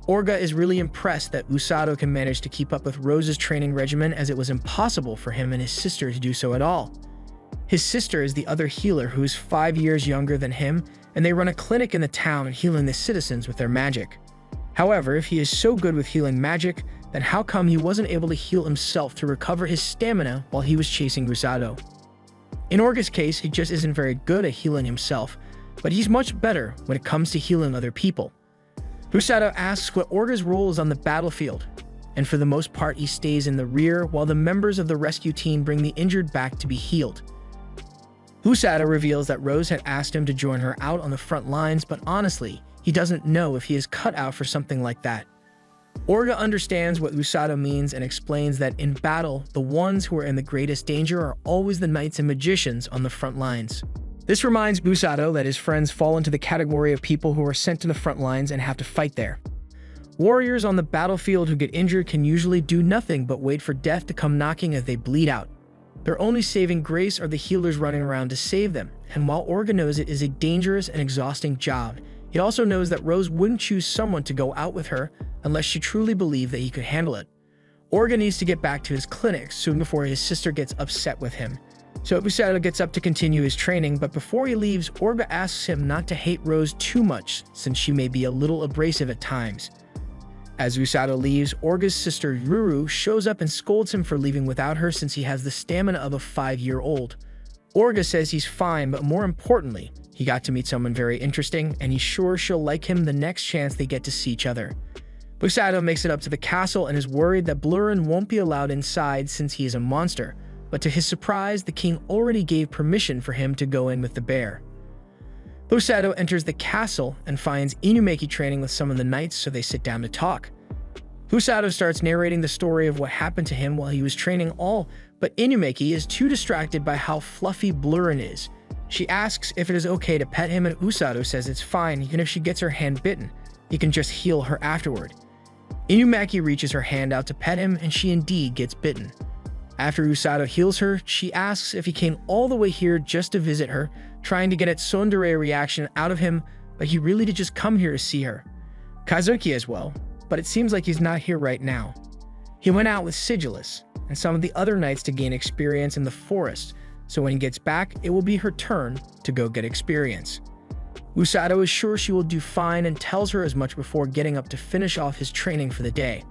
Orga is really impressed that Usato can manage to keep up with Rose's training regimen, as it was impossible for him and his sister to do so at all. His sister is the other healer, who is 5 years younger than him, and they run a clinic in the town and healing the citizens with their magic. However, if he is so good with healing magic, then how come he wasn't able to heal himself to recover his stamina while he was chasing Usato? In Orga's case, he just isn't very good at healing himself, but he's much better when it comes to healing other people. Usato asks what Orga's role is on the battlefield, and for the most part he stays in the rear while the members of the rescue team bring the injured back to be healed. Usato reveals that Rose had asked him to join her out on the front lines, but honestly, he doesn't know if he is cut out for something like that. Orga understands what Usato means and explains that in battle, the ones who are in the greatest danger are always the knights and magicians on the front lines. This reminds Usato that his friends fall into the category of people who are sent to the front lines and have to fight there. Warriors on the battlefield who get injured can usually do nothing but wait for death to come knocking as they bleed out. Their only saving grace are the healers running around to save them, and while Orga knows it is a dangerous and exhausting job, he also knows that Rose wouldn't choose someone to go out with her unless she truly believed that he could handle it. Orga needs to get back to his clinic soon before his sister gets upset with him. So Usato gets up to continue his training, but before he leaves, Orga asks him not to hate Rose too much since she may be a little abrasive at times. As Usato leaves, Orga's sister Ruru shows up and scolds him for leaving without her since he has the stamina of a 5-year-old. Orga says he's fine, but more importantly, he got to meet someone very interesting, and he's sure she'll like him the next chance they get to see each other. Usato makes it up to the castle and is worried that Blurin won't be allowed inside since he is a monster, but to his surprise, the king already gave permission for him to go in with the bear. Usato enters the castle and finds Inumaki training with some of the knights, so they sit down to talk. Usato starts narrating the story of what happened to him while he was training but Inumaki is too distracted by how fluffy Blurin is. She asks if it is okay to pet him, and Usato says it's fine, even if she gets her hand bitten. He can just heal her afterward. Inumaki reaches her hand out to pet him, and she indeed gets bitten. After Usato heals her, she asks if he came all the way here just to visit her, trying to get a tsundere reaction out of him, but he really did just come here to see her. Kazuki as well, but it seems like he's not here right now. He went out with Sigillus and some of the other knights to gain experience in the forest, so when he gets back, it will be her turn to go get experience. Usato is sure she will do fine and tells her as much before getting up to finish off his training for the day.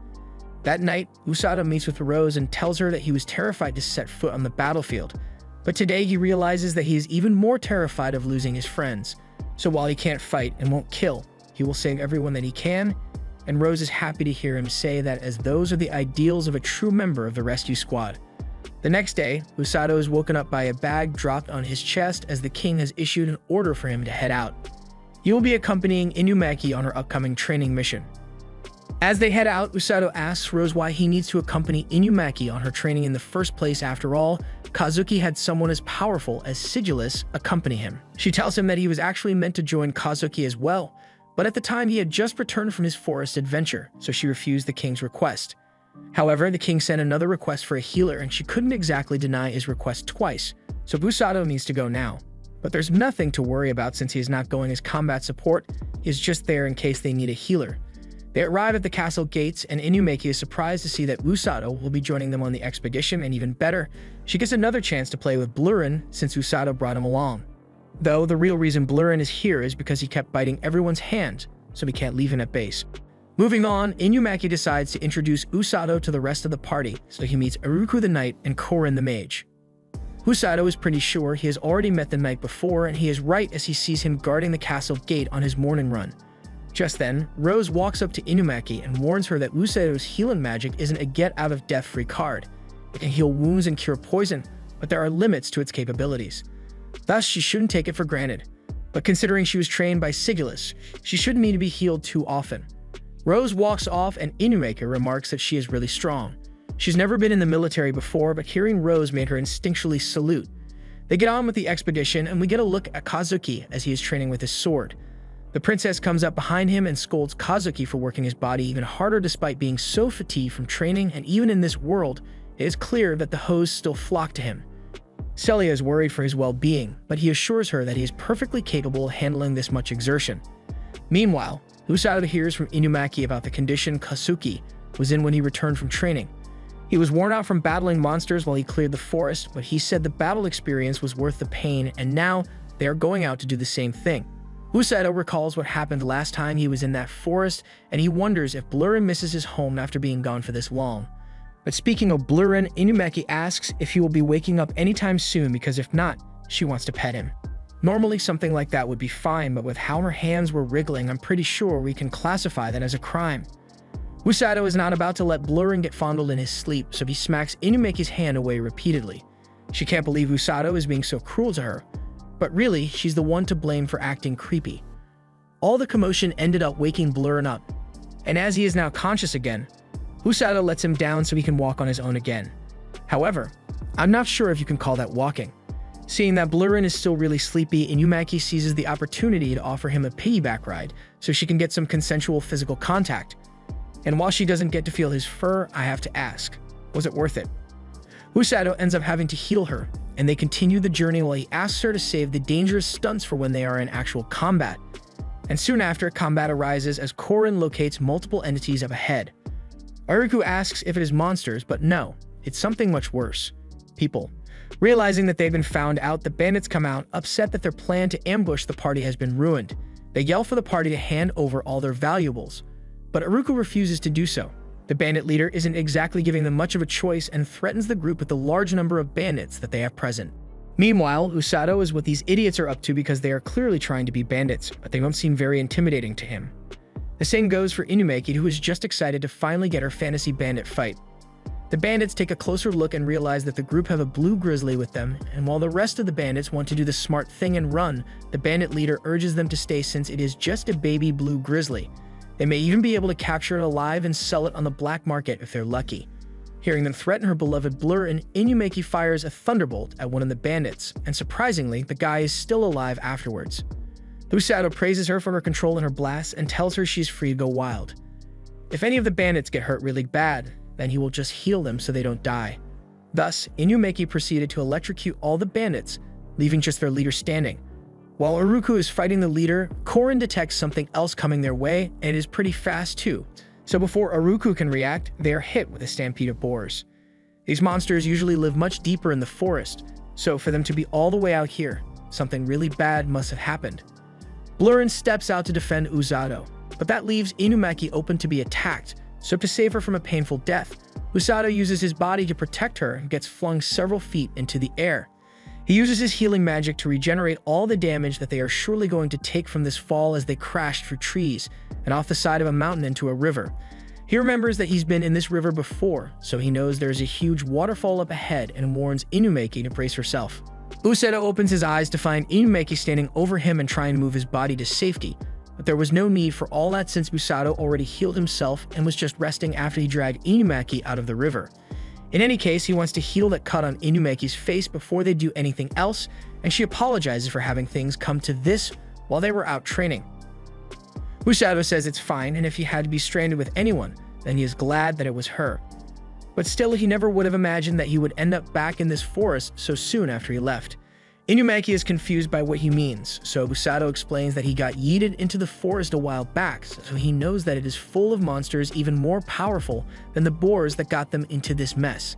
That night, Usato meets with Rose and tells her that he was terrified to set foot on the battlefield, but today he realizes that he is even more terrified of losing his friends. So while he can't fight and won't kill, he will save everyone that he can, and Rose is happy to hear him say that, as those are the ideals of a true member of the rescue squad. The next day, Usato is woken up by a bag dropped on his chest as the king has issued an order for him to head out. He will be accompanying Inumaki on her upcoming training mission. As they head out, Usato asks Rose why he needs to accompany Inumaki on her training in the first place. After all, Kazuki had someone as powerful as Sigillus accompany him. She tells him that he was actually meant to join Kazuki as well, but at the time he had just returned from his forest adventure, so she refused the king's request. However, the king sent another request for a healer, and she couldn't exactly deny his request twice, so Usato needs to go now. But there's nothing to worry about since he is not going as combat support, he is just there in case they need a healer. They arrive at the castle gates, and Inumaki is surprised to see that Usato will be joining them on the expedition, and even better, she gets another chance to play with Blurin since Usato brought him along. Though the real reason Blurin is here is because he kept biting everyone's hand, so he can't leave him at base. Moving on, Inumaki decides to introduce Usato to the rest of the party, so he meets Iruku the Knight and Korin the Mage. Usato is pretty sure he has already met the knight before, and he is right as he sees him guarding the castle gate on his morning run. Just then, Rose walks up to Inumaki and warns her that Usato's healing magic isn't a get-out-of-death-free card. It can heal wounds and cure poison, but there are limits to its capabilities. Thus, she shouldn't take it for granted. But considering she was trained by Sigillus, she shouldn't need to be healed too often. Rose walks off, and Inumaki remarks that she is really strong. She's never been in the military before, but hearing Rose made her instinctually salute. They get on with the expedition, and we get a look at Kazuki as he is training with his sword. The princess comes up behind him and scolds Kazuki for working his body even harder despite being so fatigued from training, and even in this world, it is clear that the hoes still flock to him. Celia is worried for his well-being, but he assures her that he is perfectly capable of handling this much exertion. Meanwhile, Usato hears from Inumaki about the condition Kazuki was in when he returned from training. He was worn out from battling monsters while he cleared the forest, but he said the battle experience was worth the pain, and now they are going out to do the same thing. Usato recalls what happened last time he was in that forest, and he wonders if Blurrin misses his home after being gone for this long. But speaking of Blurrin, Inumaki asks if he will be waking up anytime soon, because if not, she wants to pet him. Normally something like that would be fine, but with how her hands were wriggling, I'm pretty sure we can classify that as a crime. Usato is not about to let Blurrin get fondled in his sleep, so he smacks Inumaki's hand away repeatedly. She can't believe Usato is being so cruel to her, but really, she's the one to blame for acting creepy. All the commotion ended up waking Blurrin up, and as he is now conscious again, Usato lets him down so he can walk on his own again. However, I'm not sure if you can call that walking. Seeing that Blurrin is still really sleepy, Inumaki seizes the opportunity to offer him a piggyback ride so she can get some consensual physical contact. And while she doesn't get to feel his fur, I have to ask, was it worth it? Usato ends up having to heal her, and they continue the journey while he asks her to save the dangerous stunts for when they are in actual combat. And soon after, combat arises as Korin locates multiple entities up ahead. Aruku asks if it is monsters, but no, it's something much worse. People. Realizing that they've been found out, the bandits come out, upset that their plan to ambush the party has been ruined. They yell for the party to hand over all their valuables, but Aruku refuses to do so. The bandit leader isn't exactly giving them much of a choice and threatens the group with the large number of bandits that they have present. Meanwhile, Usato is what these idiots are up to because they are clearly trying to be bandits, but they don't seem very intimidating to him. The same goes for Inumaki, who is just excited to finally get her fantasy bandit fight. The bandits take a closer look and realize that the group have a blue grizzly with them, and while the rest of the bandits want to do the smart thing and run, the bandit leader urges them to stay since it is just a baby blue grizzly. They may even be able to capture it alive and sell it on the black market if they're lucky. Hearing them threaten her beloved Blurrin, Inumaki fires a thunderbolt at one of the bandits, and surprisingly, the guy is still alive afterwards. Usato praises her for her control in her blast and tells her she's free to go wild. If any of the bandits get hurt really bad, then he will just heal them so they don't die. Thus, Inumaki proceeded to electrocute all the bandits, leaving just their leader standing. While Aruku is fighting the leader, Korin detects something else coming their way, and it is pretty fast too. So before Aruku can react, they are hit with a stampede of boars. These monsters usually live much deeper in the forest, so for them to be all the way out here, something really bad must have happened. Blurrin steps out to defend Usato, but that leaves Inumaki open to be attacked, so to save her from a painful death, Usato uses his body to protect her and gets flung several feet into the air. He uses his healing magic to regenerate all the damage that they are surely going to take from this fall as they crash through trees and off the side of a mountain into a river. He remembers that he's been in this river before, so he knows there's a huge waterfall up ahead and warns Inumaki to brace herself. Usato opens his eyes to find Inumaki standing over him and trying to move his body to safety, but there was no need for all that since Usato already healed himself and was just resting after he dragged Inumaki out of the river. In any case, he wants to heal that cut on Inumaki's face before they do anything else, and she apologizes for having things come to this while they were out training. Usato says it's fine, and if he had to be stranded with anyone, then he is glad that it was her. But still, he never would have imagined that he would end up back in this forest so soon after he left. Inumaki is confused by what he means, so Usato explains that he got yeeted into the forest a while back, so he knows that it is full of monsters even more powerful than the boars that got them into this mess.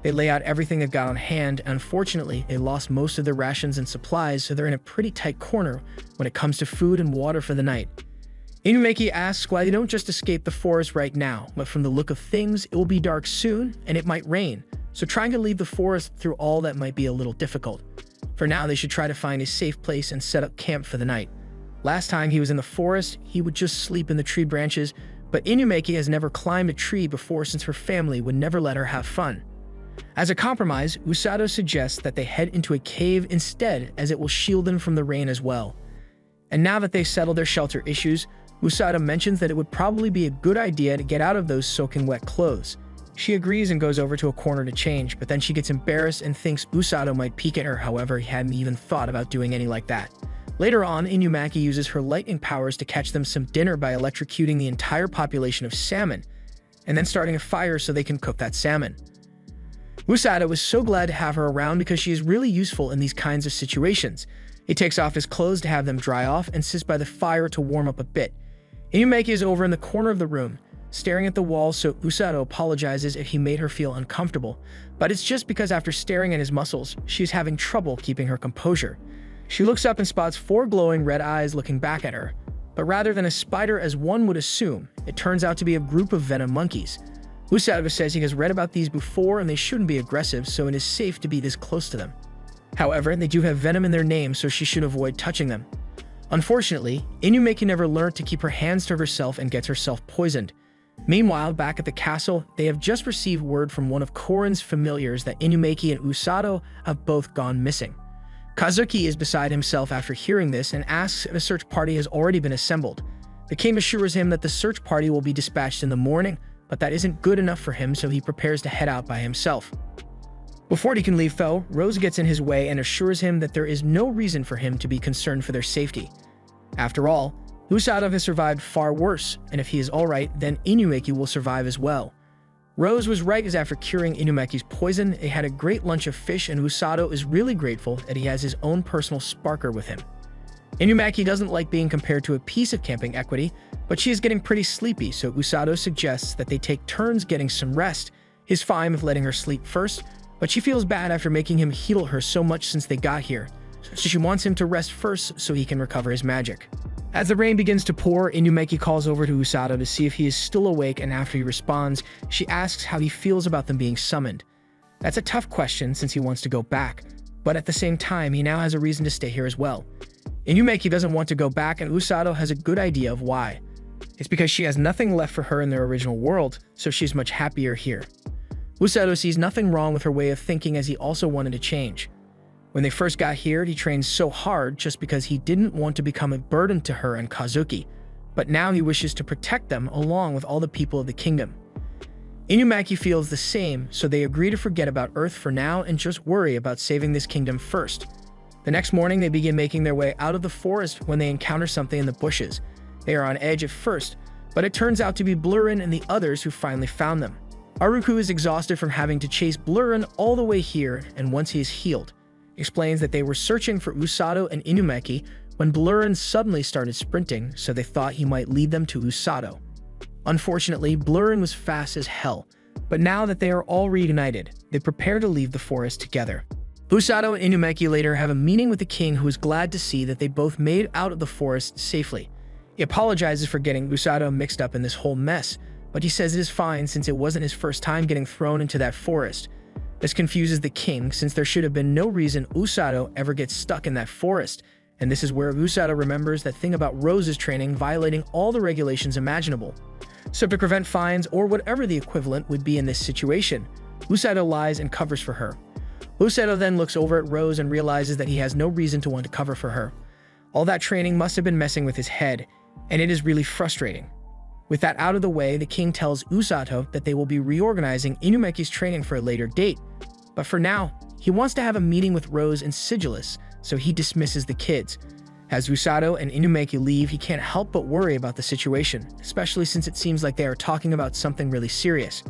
They lay out everything they've got on hand, and unfortunately, they lost most of their rations and supplies, so they're in a pretty tight corner when it comes to food and water for the night. Inumaki asks why they don't just escape the forest right now, but from the look of things, it will be dark soon, and it might rain, so trying to leave the forest through all that might be a little difficult. For now, they should try to find a safe place and set up camp for the night. Last time he was in the forest, he would just sleep in the tree branches, but Inumaki has never climbed a tree before since her family would never let her have fun. As a compromise, Usato suggests that they head into a cave instead, as it will shield them from the rain as well. And now that they've settled their shelter issues, Usato mentions that it would probably be a good idea to get out of those soaking wet clothes. She agrees and goes over to a corner to change, but then she gets embarrassed and thinks Usato might peek at her. However, he hadn't even thought about doing any like that. Later on, Inumaki uses her lightning powers to catch them some dinner by electrocuting the entire population of salmon, and then starting a fire so they can cook that salmon. Usato is so glad to have her around because she is really useful in these kinds of situations. He takes off his clothes to have them dry off and sits by the fire to warm up a bit. Inumaki is over in the corner of the room, staring at the wall, so Usato apologizes if he made her feel uncomfortable, but it's just because after staring at his muscles, she's having trouble keeping her composure. She looks up and spots 4 glowing red eyes looking back at her, but rather than a spider as one would assume, it turns out to be a group of venom monkeys. Usato says he has read about these before and they shouldn't be aggressive, so it is safe to be this close to them. However, they do have venom in their name, so she should avoid touching them. Unfortunately, Inumaki never learned to keep her hands to herself and gets herself poisoned. Meanwhile, back at the castle, they have just received word from one of Korin's familiars that Inumaki and Usato have both gone missing. Kazuki is beside himself after hearing this and asks if a search party has already been assembled. The king assures him that the search party will be dispatched in the morning, but that isn't good enough for him, so he prepares to head out by himself. Before he can leave Fo, Rose gets in his way and assures him that there is no reason for him to be concerned for their safety. After all, Usato has survived far worse, and if he is alright, then Inumaki will survive as well. Rose was right, as after curing Inumaki's poison, they had a great lunch of fish, and Usato is really grateful that he has his own personal sparker with him. Inumaki doesn't like being compared to a piece of camping equity, but she is getting pretty sleepy, so Usato suggests that they take turns getting some rest. He's fine with letting her sleep first, but she feels bad after making him heal her so much since they got here, so she wants him to rest first so he can recover his magic. As the rain begins to pour, Inumaki calls over to Usato to see if he is still awake, and after he responds, she asks how he feels about them being summoned. That's a tough question since he wants to go back, but at the same time, he now has a reason to stay here as well. Inumaki doesn't want to go back, and Usato has a good idea of why. It's because she has nothing left for her in their original world, so she's much happier here. Usato sees nothing wrong with her way of thinking, as he also wanted to change. When they first got here, he trained so hard just because he didn't want to become a burden to her and Kazuki, but now he wishes to protect them along with all the people of the kingdom. Inumaki feels the same, so they agree to forget about Earth for now and just worry about saving this kingdom first. The next morning, they begin making their way out of the forest when they encounter something in the bushes. They are on edge at first, but it turns out to be Blurrin and the others who finally found them. Aruku is exhausted from having to chase Blurrin all the way here, and once he is healed, explains that they were searching for Usato and Inumaki when Blurrin suddenly started sprinting, so they thought he might lead them to Usato. Unfortunately, Blurrin was fast as hell, but now that they are all reunited, they prepare to leave the forest together. Usato and Inumaki later have a meeting with the king, who is glad to see that they both made out of the forest safely. He apologizes for getting Usato mixed up in this whole mess, but he says it is fine since it wasn't his first time getting thrown into that forest. This confuses the king, since there should have been no reason Usato ever gets stuck in that forest, and this is where Usato remembers that thing about Rose's training violating all the regulations imaginable. So to prevent fines or whatever the equivalent would be in this situation, Usato lies and covers for her. Usato then looks over at Rose and realizes that he has no reason to want to cover for her. All that training must have been messing with his head, and it is really frustrating. With that out of the way, the king tells Usato that they will be reorganizing Inumaki's training for a later date, but for now, he wants to have a meeting with Rose and Sigillus, so he dismisses the kids. As Usato and Inumaki leave, he can't help but worry about the situation, especially since it seems like they are talking about something really serious.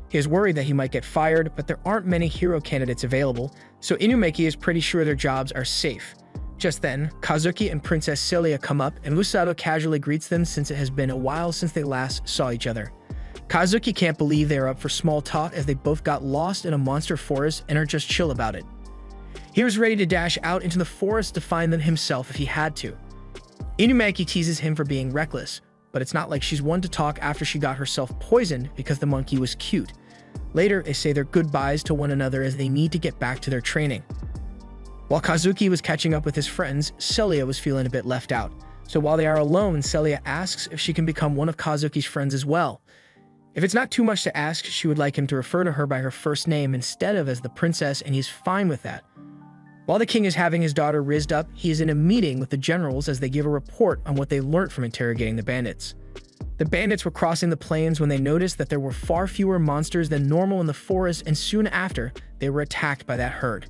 He is worried that he might get fired, but there aren't many hero candidates available, so Inumaki is pretty sure their jobs are safe. Just then, Kazuki and Princess Celia come up, and Usato casually greets them since it has been a while since they last saw each other. Kazuki can't believe they are up for small talk, as they both got lost in a monster forest and are just chill about it. He was ready to dash out into the forest to find them himself if he had to. Inumaki teases him for being reckless, but it's not like she's one to talk after she got herself poisoned because the monkey was cute. Later, they say their goodbyes to one another as they need to get back to their training. While Kazuki was catching up with his friends, Celia was feeling a bit left out. So while they are alone, Celia asks if she can become one of Kazuki's friends as well. If it's not too much to ask, she would like him to refer to her by her first name instead of as the princess, and he's fine with that. While the king is having his daughter rizzed up, he is in a meeting with the generals as they give a report on what they learned from interrogating the bandits. The bandits were crossing the plains when they noticed that there were far fewer monsters than normal in the forest, and soon after, they were attacked by that herd.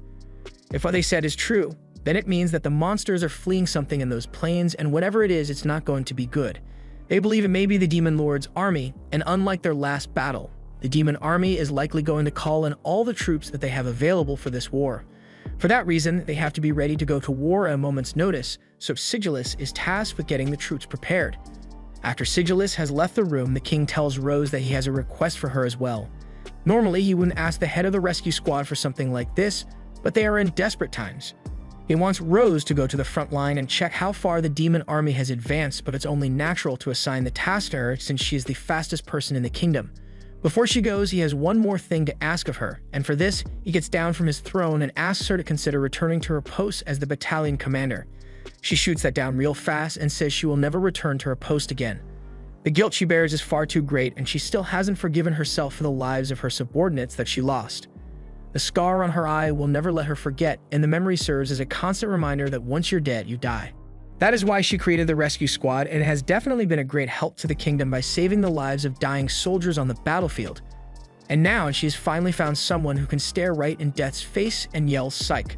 If what they said is true, then it means that the monsters are fleeing something in those plains, and whatever it is, it's not going to be good. They believe it may be the Demon Lord's army, and unlike their last battle, the Demon Army is likely going to call in all the troops that they have available for this war. For that reason, they have to be ready to go to war at a moment's notice, so Sigillus is tasked with getting the troops prepared. After Sigillus has left the room, the king tells Rose that he has a request for her as well. Normally, he wouldn't ask the head of the rescue squad for something like this, but they are in desperate times. He wants Rose to go to the front line and check how far the demon army has advanced, but it's only natural to assign the task to her since she is the fastest person in the kingdom. Before she goes, he has one more thing to ask of her, and for this, he gets down from his throne and asks her to consider returning to her post as the battalion commander. She shoots that down real fast and says she will never return to her post again. The guilt she bears is far too great, and she still hasn't forgiven herself for the lives of her subordinates that she lost. The scar on her eye will never let her forget, and the memory serves as a constant reminder that once you're dead, you die. That is why she created the rescue squad, and it has definitely been a great help to the kingdom by saving the lives of dying soldiers on the battlefield. And now she has finally found someone who can stare right in death's face and yell psych.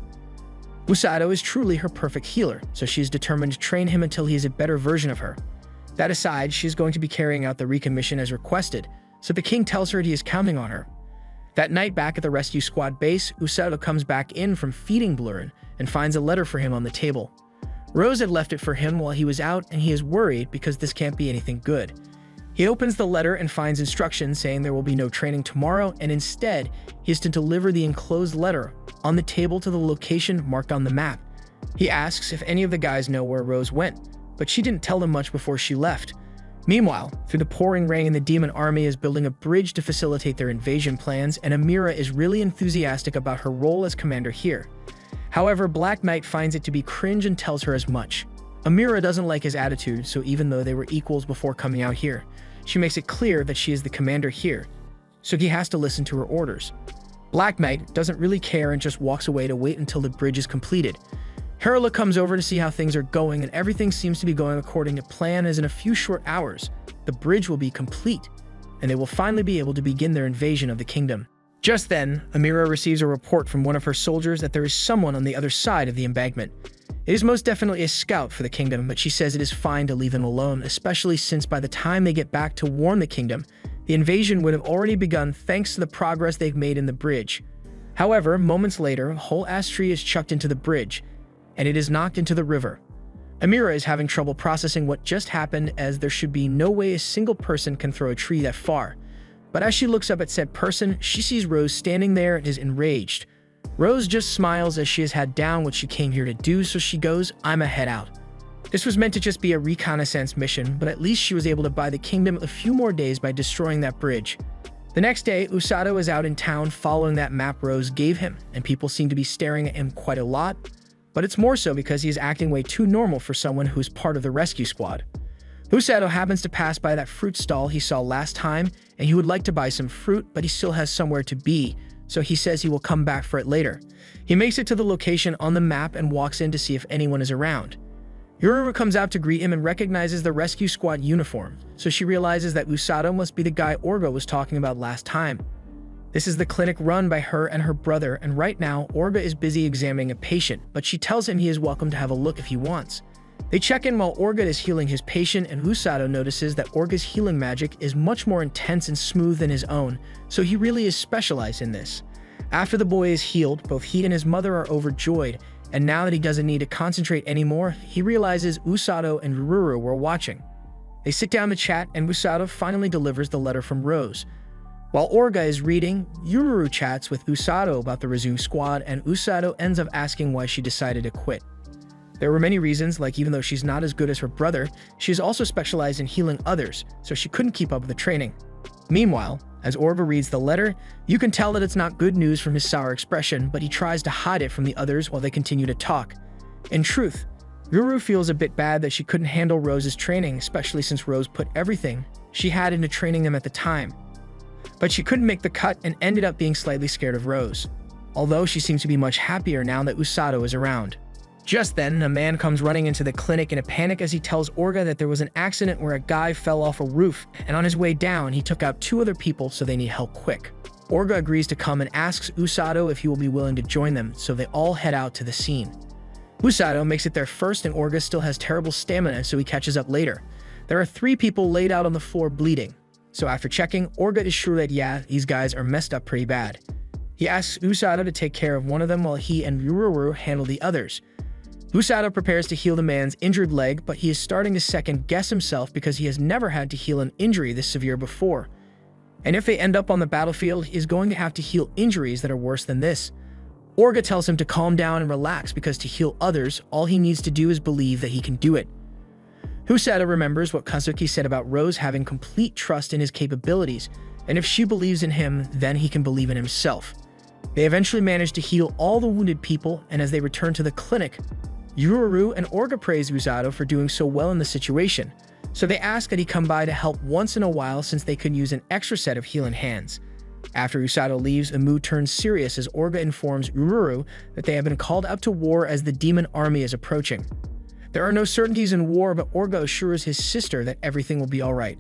Usato is truly her perfect healer, so she is determined to train him until he is a better version of her. That aside, she is going to be carrying out the Rika mission as requested, so the king tells her he is counting on her. That night back at the rescue squad base, Usato comes back in from feeding Blurin and finds a letter for him on the table. Rose had left it for him while he was out, and he is worried because this can't be anything good. He opens the letter and finds instructions saying there will be no training tomorrow, and instead, he is to deliver the enclosed letter on the table to the location marked on the map. He asks if any of the guys know where Rose went, but she didn't tell them much before she left. Meanwhile, through the pouring rain, the demon army is building a bridge to facilitate their invasion plans, and Amira is really enthusiastic about her role as commander here. However, Black Knight finds it to be cringe and tells her as much. Amira doesn't like his attitude, so even though they were equals before coming out here, she makes it clear that she is the commander here, so he has to listen to her orders. Black Knight doesn't really care and just walks away to wait until the bridge is completed. Herla comes over to see how things are going, and everything seems to be going according to plan, as in a few short hours, the bridge will be complete, and they will finally be able to begin their invasion of the kingdom. Just then, Amira receives a report from one of her soldiers that there is someone on the other side of the embankment. It is most definitely a scout for the kingdom, but she says it is fine to leave him alone, especially since by the time they get back to warn the kingdom, the invasion would have already begun thanks to the progress they've made in the bridge. However, moments later, a whole ash tree is chucked into the bridge, and it is knocked into the river. Amira is having trouble processing what just happened, as there should be no way a single person can throw a tree that far. But as she looks up at said person, she sees Rose standing there and is enraged. Rose just smiles as she has had down what she came here to do, so she goes, "I'ma head out." This was meant to just be a reconnaissance mission, but at least she was able to buy the kingdom a few more days by destroying that bridge. The next day, Usato is out in town following that map Rose gave him, and people seem to be staring at him quite a lot, but it's more so because he is acting way too normal for someone who is part of the rescue squad. Usato happens to pass by that fruit stall he saw last time, and he would like to buy some fruit, but he still has somewhere to be, so he says he will come back for it later. He makes it to the location on the map and walks in to see if anyone is around. Yururu comes out to greet him and recognizes the rescue squad uniform, so she realizes that Usato must be the guy Orga was talking about last time. This is the clinic run by her and her brother, and right now, Orga is busy examining a patient, but she tells him he is welcome to have a look if he wants. They check in while Orga is healing his patient, and Usato notices that Orga's healing magic is much more intense and smooth than his own, so he really is specialized in this. After the boy is healed, both he and his mother are overjoyed, and now that he doesn't need to concentrate anymore, he realizes Usato and Yururu were watching. They sit down to chat, and Usato finally delivers the letter from Rose. While Orga is reading, Yururu chats with Usato about the Resume squad, and Usato ends up asking why she decided to quit. There were many reasons, like even though she's not as good as her brother, she is also specialized in healing others, so she couldn't keep up with the training. Meanwhile, as Orga reads the letter, you can tell that it's not good news from his sour expression, but he tries to hide it from the others while they continue to talk. In truth, Yururu feels a bit bad that she couldn't handle Rose's training, especially since Rose put everything she had into training them at the time. But she couldn't make the cut and ended up being slightly scared of Rose, although she seems to be much happier now that Usato is around. Just then, a man comes running into the clinic in a panic as he tells Orga that there was an accident where a guy fell off a roof, and on his way down, he took out 2 other people, so they need help quick. Orga agrees to come and asks Usato if he will be willing to join them, so they all head out to the scene. Usato makes it there first and Orga still has terrible stamina, so he catches up later. There are 3 people laid out on the floor bleeding. So after checking, Orga is sure that yeah, these guys are messed up pretty bad. He asks Usato to take care of one of them while he and Ururu handle the others. Usato prepares to heal the man's injured leg, but he is starting to second-guess himself because he has never had to heal an injury this severe before. And if they end up on the battlefield, he is going to have to heal injuries that are worse than this. Orga tells him to calm down and relax because to heal others, all he needs to do is believe that he can do it. Usato remembers what Kazuki said about Rose having complete trust in his capabilities, and if she believes in him, then he can believe in himself. They eventually manage to heal all the wounded people, and as they return to the clinic, Ururu and Orga praise Usato for doing so well in the situation, so they ask that he come by to help once in a while since they could use an extra set of healing hands. After Usato leaves, Imu turns serious as Orga informs Ururu that they have been called out to war as the demon army is approaching. There are no certainties in war, but Orga assures his sister that everything will be alright.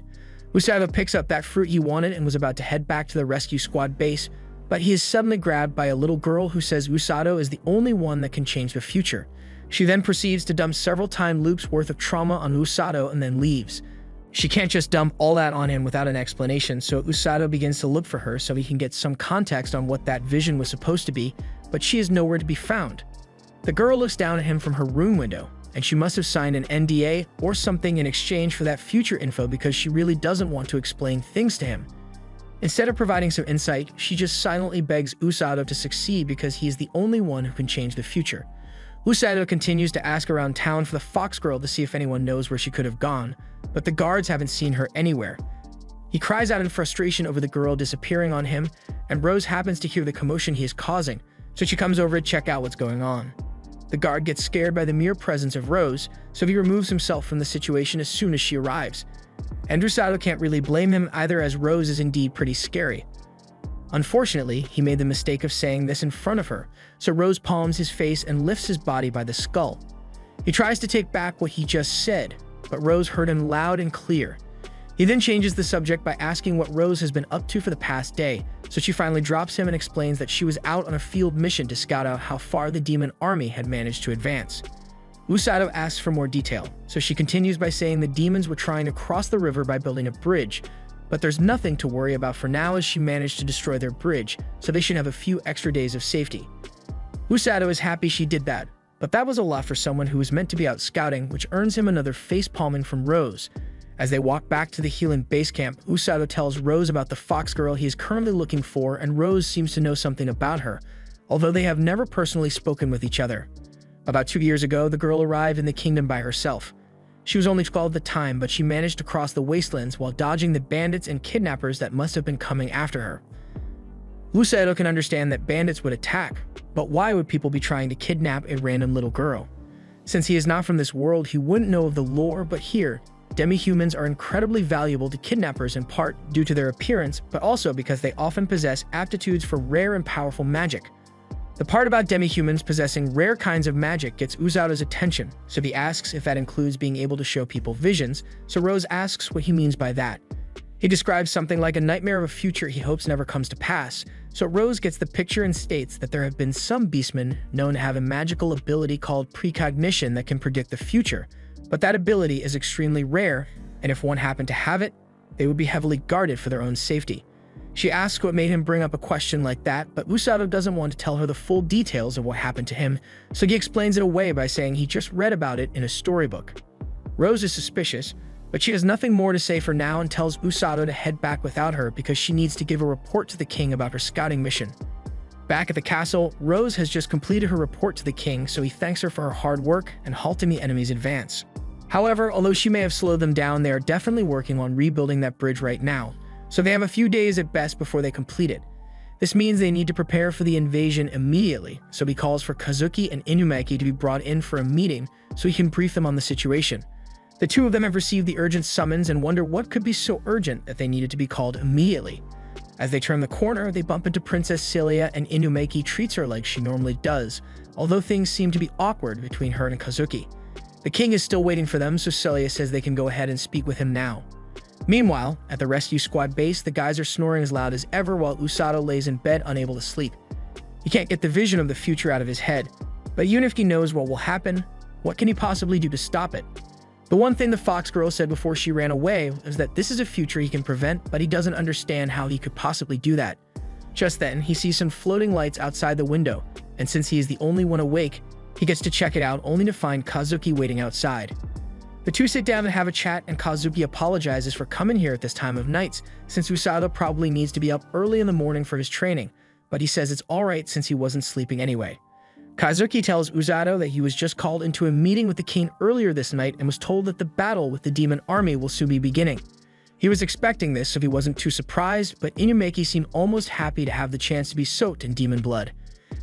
Usato picks up that fruit he wanted and was about to head back to the rescue squad base, but he is suddenly grabbed by a little girl who says Usato is the only one that can change the future. She then proceeds to dump several time loops worth of trauma on Usato and then leaves. She can't just dump all that on him without an explanation, so Usato begins to look for her so he can get some context on what that vision was supposed to be, but she is nowhere to be found. The girl looks down at him from her room window, and she must have signed an NDA or something in exchange for that future info because she really doesn't want to explain things to him. Instead of providing some insight, she just silently begs Usato to succeed because he is the only one who can change the future. Usato continues to ask around town for the Fox Girl to see if anyone knows where she could have gone, but the guards haven't seen her anywhere. He cries out in frustration over the girl disappearing on him, and Rose happens to hear the commotion he is causing, so she comes over to check out what's going on. The guard gets scared by the mere presence of Rose, so he removes himself from the situation as soon as she arrives. And Usato can't really blame him either, as Rose is indeed pretty scary. Unfortunately, he made the mistake of saying this in front of her, so Rose palms his face and lifts his body by the skull. He tries to take back what he just said, but Rose heard him loud and clear. He then changes the subject by asking what Rose has been up to for the past day, so she finally drops him and explains that she was out on a field mission to scout out how far the demon army had managed to advance. Usato asks for more detail, so she continues by saying the demons were trying to cross the river by building a bridge, but there's nothing to worry about for now as she managed to destroy their bridge, so they should have a few extra days of safety. Usato is happy she did that, but that was a lot for someone who was meant to be out scouting, which earns him another face-palming from Rose. As they walk back to the healing base camp, Usato tells Rose about the Fox Girl he is currently looking for, and Rose seems to know something about her, although they have never personally spoken with each other. About 2 years ago, the girl arrived in the kingdom by herself. She was only 12 at the time, but she managed to cross the wastelands while dodging the bandits and kidnappers that must have been coming after her. Usato can understand that bandits would attack, but why would people be trying to kidnap a random little girl? Since he is not from this world, he wouldn't know of the lore, but here, demi-humans are incredibly valuable to kidnappers in part due to their appearance, but also because they often possess aptitudes for rare and powerful magic. The part about demi-humans possessing rare kinds of magic gets Usato's attention, so he asks if that includes being able to show people visions, so Rose asks what he means by that. He describes something like a nightmare of a future he hopes never comes to pass, so Rose gets the picture and states that there have been some beastmen known to have a magical ability called precognition that can predict the future, but that ability is extremely rare, and if one happened to have it, they would be heavily guarded for their own safety. She asks what made him bring up a question like that, but Usato doesn't want to tell her the full details of what happened to him, so he explains it away by saying he just read about it in a storybook. Rose is suspicious, but she has nothing more to say for now and tells Usato to head back without her because she needs to give a report to the king about her scouting mission. Back at the castle, Rose has just completed her report to the king, so he thanks her for her hard work and halting the enemy's advance. However, although she may have slowed them down, they are definitely working on rebuilding that bridge right now, so they have a few days at best before they complete it. This means they need to prepare for the invasion immediately, so he calls for Kazuki and Inumaki to be brought in for a meeting so he can brief them on the situation. The two of them have received the urgent summons and wonder what could be so urgent that they needed to be called immediately. As they turn the corner, they bump into Princess Celia and Inumaki treats her like she normally does, although things seem to be awkward between her and Kazuki. The king is still waiting for them, so Celia says they can go ahead and speak with him now. Meanwhile, at the rescue squad base, the guys are snoring as loud as ever while Usato lays in bed unable to sleep. He can't get the vision of the future out of his head, But even if he knows what will happen, what can he possibly do to stop it? The one thing the fox girl said before she ran away was that this is a future he can prevent, but he doesn't understand how he could possibly do that. Just then, he sees some floating lights outside the window, and since he is the only one awake, he gets to check it out only to find Kazuki waiting outside. The two sit down and have a chat, and Kazuki apologizes for coming here at this time of night, since Usato probably needs to be up early in the morning for his training, but he says it's alright since he wasn't sleeping anyway. Kazuki tells Usato that he was just called into a meeting with the king earlier this night and was told that the battle with the demon army will soon be beginning. He was expecting this, so he wasn't too surprised, but Inumeki seemed almost happy to have the chance to be soaked in demon blood.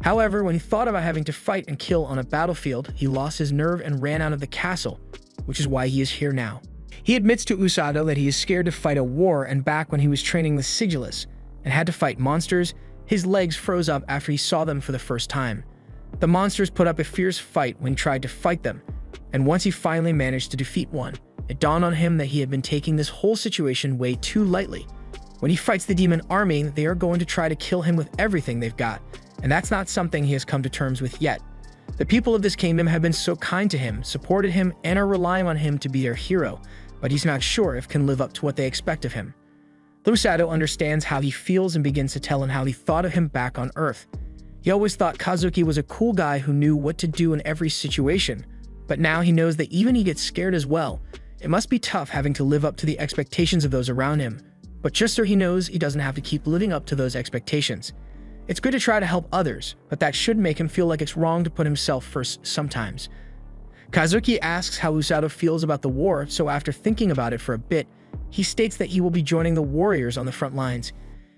However, when he thought about having to fight and kill on a battlefield, he lost his nerve and ran out of the castle, which is why he is here now. He admits to Usato that he is scared to fight a war, and back when he was training the Sigillus and had to fight monsters, his legs froze up after he saw them for the first time. The monsters put up a fierce fight when he tried to fight them, and once he finally managed to defeat one, it dawned on him that he had been taking this whole situation way too lightly. When he fights the demon army, they are going to try to kill him with everything they've got, and that's not something he has come to terms with yet. The people of this kingdom have been so kind to him, supported him, and are relying on him to be their hero, but he's not sure if can live up to what they expect of him. Usato understands how he feels and begins to tell him how he thought of him back on Earth. He always thought Kazuki was a cool guy who knew what to do in every situation, but now he knows that even he gets scared as well. It must be tough having to live up to the expectations of those around him, but just so he knows he doesn't have to keep living up to those expectations. It's good to try to help others, but that should make him feel like it's wrong to put himself first sometimes. Kazuki asks how Usato feels about the war, so after thinking about it for a bit, he states that he will be joining the warriors on the front lines.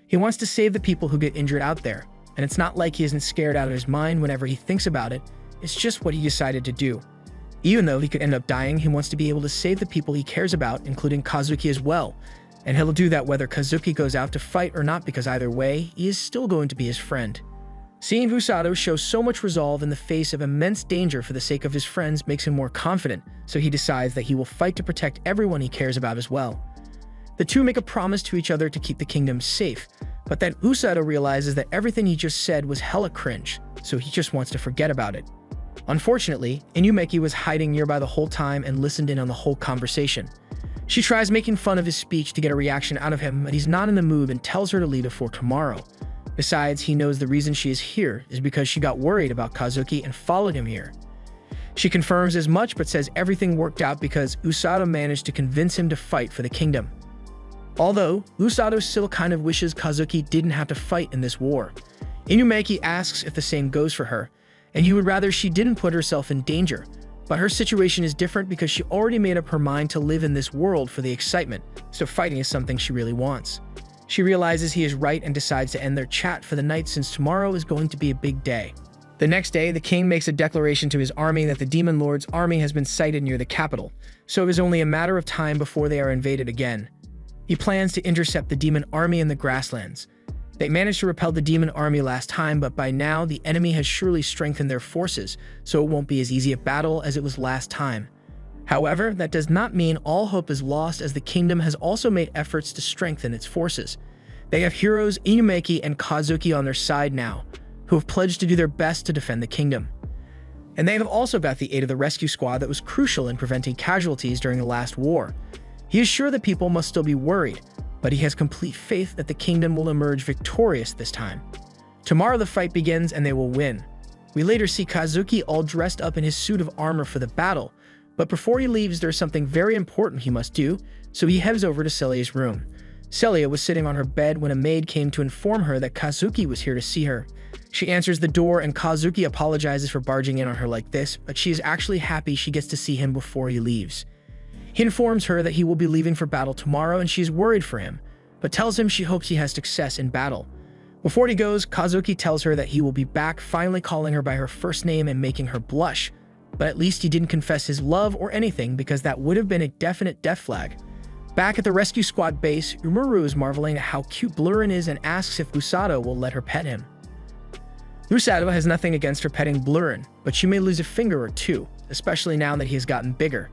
He wants to save the people who get injured out there, and it's not like he isn't scared out of his mind whenever he thinks about it, it's just what he decided to do. Even though he could end up dying, he wants to be able to save the people he cares about, including Kazuki as well, and he'll do that whether Kazuki goes out to fight or not, because either way, he is still going to be his friend. Seeing Usato show so much resolve in the face of immense danger for the sake of his friends makes him more confident, so he decides that he will fight to protect everyone he cares about as well. The two make a promise to each other to keep the kingdom safe, but then Usato realizes that everything he just said was hella cringe, so he just wants to forget about it. Unfortunately, Inumeki was hiding nearby the whole time and listened in on the whole conversation. She tries making fun of his speech to get a reaction out of him, but he's not in the mood and tells her to leave it for tomorrow. Besides, he knows the reason she is here is because she got worried about Kazuki and followed him here. She confirms as much but says everything worked out because Usato managed to convince him to fight for the kingdom. Although, Usato still kind of wishes Kazuki didn't have to fight in this war. Inumeki asks if the same goes for her, and he would rather she didn't put herself in danger, but her situation is different because she already made up her mind to live in this world for the excitement, so fighting is something she really wants. She realizes he is right and decides to end their chat for the night since tomorrow is going to be a big day. The next day, the king makes a declaration to his army that the Demon Lord's army has been sighted near the capital, so it is only a matter of time before they are invaded again. He plans to intercept the demon army in the grasslands. They managed to repel the demon army last time, but by now the enemy has surely strengthened their forces, so it won't be as easy a battle as it was last time. However, that does not mean all hope is lost, as the kingdom has also made efforts to strengthen its forces. They have heroes Inumeki and Kazuki on their side now, who have pledged to do their best to defend the kingdom. And they have also got the aid of the rescue squad that was crucial in preventing casualties during the last war. He is sure that people must still be worried, but he has complete faith that the kingdom will emerge victorious this time. Tomorrow the fight begins and they will win. We later see Kazuki all dressed up in his suit of armor for the battle, but before he leaves there's something very important he must do, so he heads over to Celia's room. Celia was sitting on her bed when a maid came to inform her that Kazuki was here to see her. She answers the door and Kazuki apologizes for barging in on her like this, but she is actually happy she gets to see him before he leaves. He informs her that he will be leaving for battle tomorrow and she is worried for him, but tells him she hopes he has success in battle. Before he goes, Kazuki tells her that he will be back, finally calling her by her first name and making her blush, but at least he didn't confess his love or anything because that would have been a definite death flag. Back at the rescue squad base, Umaru is marveling at how cute Blurin is and asks if Usato will let her pet him. Usato has nothing against her petting Blurin, but she may lose a finger or two, especially now that he has gotten bigger.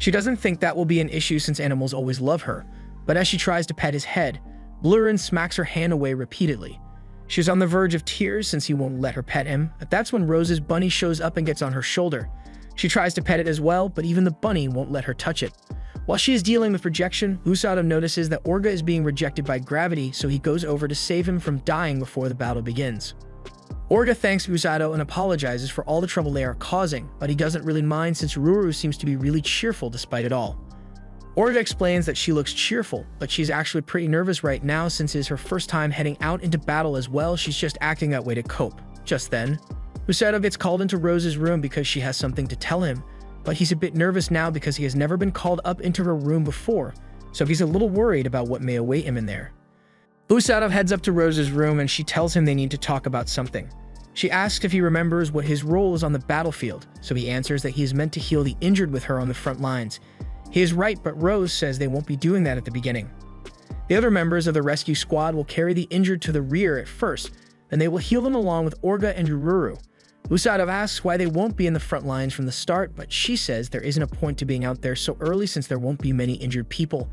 She doesn't think that will be an issue since animals always love her, but as she tries to pet his head, Blurin smacks her hand away repeatedly. She's on the verge of tears since he won't let her pet him, but that's when Rose's bunny shows up and gets on her shoulder. She tries to pet it as well, but even the bunny won't let her touch it. While she is dealing with rejection, Usopp notices that Orga is being rejected by gravity, so he goes over to save him from dying before the battle begins. Orga thanks Usopp and apologizes for all the trouble they are causing, but he doesn't really mind since Ruru seems to be really cheerful despite it all. Orga explains that she looks cheerful, but she's actually pretty nervous right now since it is her first time heading out into battle as well. She's just acting that way to cope. Just then, Usopp gets called into Rose's room because she has something to tell him, but he's a bit nervous now because he has never been called up into her room before, so he's a little worried about what may await him in there. Usopp heads up to Rose's room and she tells him they need to talk about something. She asks if he remembers what his role is on the battlefield, so he answers that he is meant to heal the injured with her on the front lines. He is right, but Rose says they won't be doing that at the beginning. The other members of the rescue squad will carry the injured to the rear at first, then they will heal them along with Orga and Ruru. Usopp asks why they won't be in the front lines from the start, but she says there isn't a point to being out there so early since there won't be many injured people.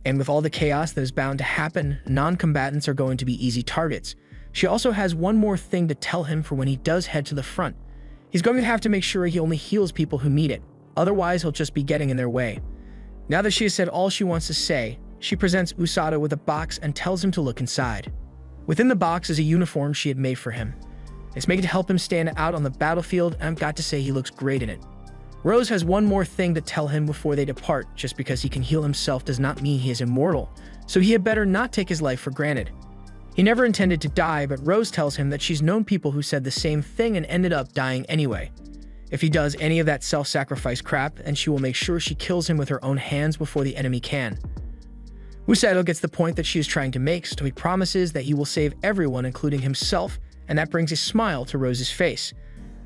And with all the chaos that is bound to happen, non-combatants are going to be easy targets. She also has one more thing to tell him for when he does head to the front. He's going to have to make sure he only heals people who need it, otherwise he'll just be getting in their way. Now that she has said all she wants to say, she presents Usopp with a box and tells him to look inside. Within the box is a uniform she had made for him. It's made to help him stand out on the battlefield, and I've got to say he looks great in it. Rose has one more thing to tell him before they depart. Just because he can heal himself does not mean he is immortal, so he had better not take his life for granted. He never intended to die, but Rose tells him that she's known people who said the same thing and ended up dying anyway. If he does any of that self-sacrifice crap, then she will make sure she kills him with her own hands before the enemy can. Usopp gets the point that she is trying to make, so he promises that he will save everyone, including himself, and that brings a smile to Rose's face.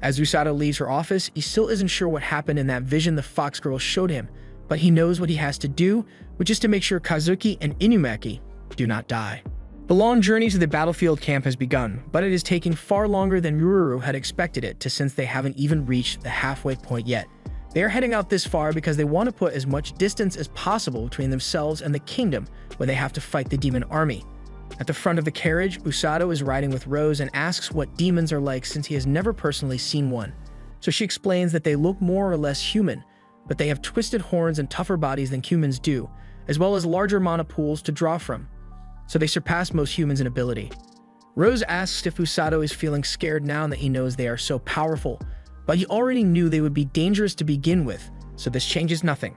As Usopp leaves her office, he still isn't sure what happened in that vision the Fox Girl showed him, but he knows what he has to do, which is to make sure Kazuki and Inumaki do not die. The long journey to the battlefield camp has begun, but it is taking far longer than Ruru had expected it to, since they haven't even reached the halfway point yet. They are heading out this far because they want to put as much distance as possible between themselves and the kingdom where they have to fight the demon army. At the front of the carriage, Usopp is riding with Rose and asks what demons are like since he has never personally seen one. So she explains that they look more or less human, but they have twisted horns and tougher bodies than humans do, as well as larger mana pools to draw from. So they surpass most humans in ability. Rose asks if Usopp is feeling scared now that he knows they are so powerful, but he already knew they would be dangerous to begin with, so this changes nothing.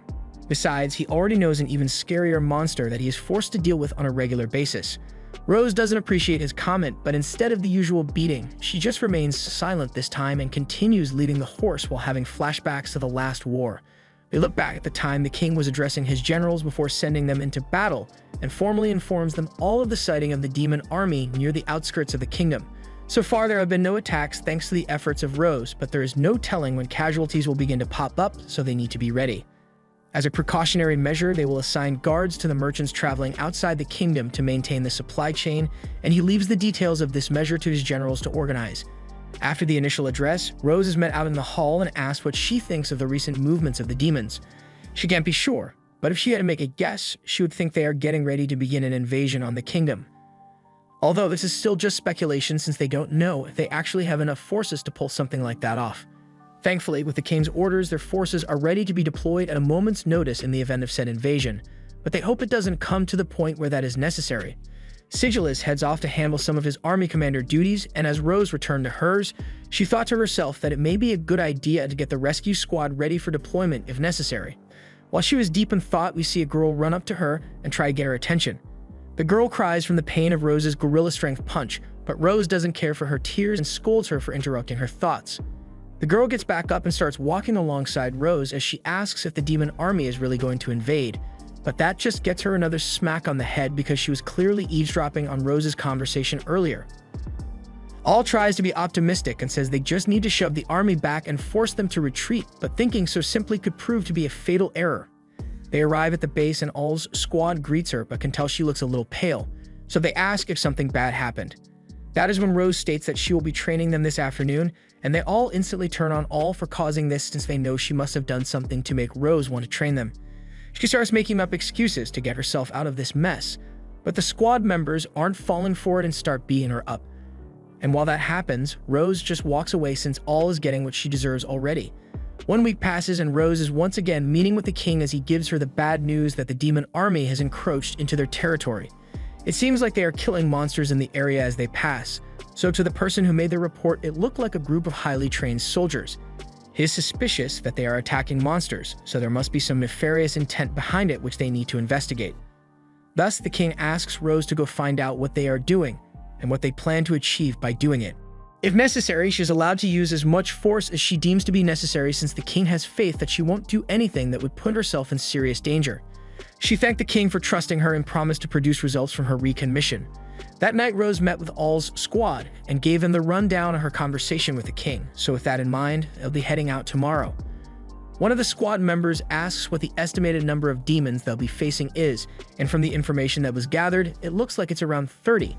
Besides, he already knows an even scarier monster that he is forced to deal with on a regular basis. Rose doesn't appreciate his comment, but instead of the usual beating, she just remains silent this time and continues leading the horse while having flashbacks to the last war. They look back at the time the king was addressing his generals before sending them into battle, and formally informs them all of the sighting of the demon army near the outskirts of the kingdom. So far, there have been no attacks thanks to the efforts of Rose, but there is no telling when casualties will begin to pop up, so they need to be ready. As a precautionary measure, they will assign guards to the merchants traveling outside the kingdom to maintain the supply chain, and he leaves the details of this measure to his generals to organize. After the initial address, Rose is met out in the hall and asked what she thinks of the recent movements of the demons. She can't be sure, but if she had to make a guess, she would think they are getting ready to begin an invasion on the kingdom. Although this is still just speculation since they don't know if they actually have enough forces to pull something like that off. Thankfully, with the king's orders, their forces are ready to be deployed at a moment's notice in the event of said invasion, but they hope it doesn't come to the point where that is necessary. Sigillus heads off to handle some of his army commander duties, and as Rose returned to hers, she thought to herself that it may be a good idea to get the rescue squad ready for deployment if necessary. While she was deep in thought, we see a girl run up to her and try to get her attention. The girl cries from the pain of Rose's gorilla strength punch, but Rose doesn't care for her tears and scolds her for interrupting her thoughts. The girl gets back up and starts walking alongside Rose as she asks if the demon army is really going to invade, but that just gets her another smack on the head because she was clearly eavesdropping on Rose's conversation earlier. All tries to be optimistic and says they just need to shove the army back and force them to retreat, but thinking so simply could prove to be a fatal error. They arrive at the base and All's squad greets her but can tell she looks a little pale, so they ask if something bad happened. That is when Rose states that she will be training them this afternoon, and they all instantly turn on All for causing this since they know she must have done something to make Rose want to train them. She starts making up excuses to get herself out of this mess, but the squad members aren't falling for it and start beating her up. And while that happens, Rose just walks away since All is getting what she deserves already. 1 week passes and Rose is once again meeting with the king as he gives her the bad news that the demon army has encroached into their territory. It seems like they are killing monsters in the area as they pass, so to the person who made the report, it looked like a group of highly trained soldiers. He is suspicious that they are attacking monsters, so there must be some nefarious intent behind it which they need to investigate. Thus, the king asks Rose to go find out what they are doing and what they plan to achieve by doing it. If necessary, she is allowed to use as much force as she deems to be necessary since the king has faith that she won't do anything that would put herself in serious danger. She thanked the king for trusting her and promised to produce results from her recon mission. That night, Rose met with All's squad and gave them the rundown of her conversation with the king, so with that in mind, they'll be heading out tomorrow. One of the squad members asks what the estimated number of demons they'll be facing is, and from the information that was gathered, it looks like it's around 30.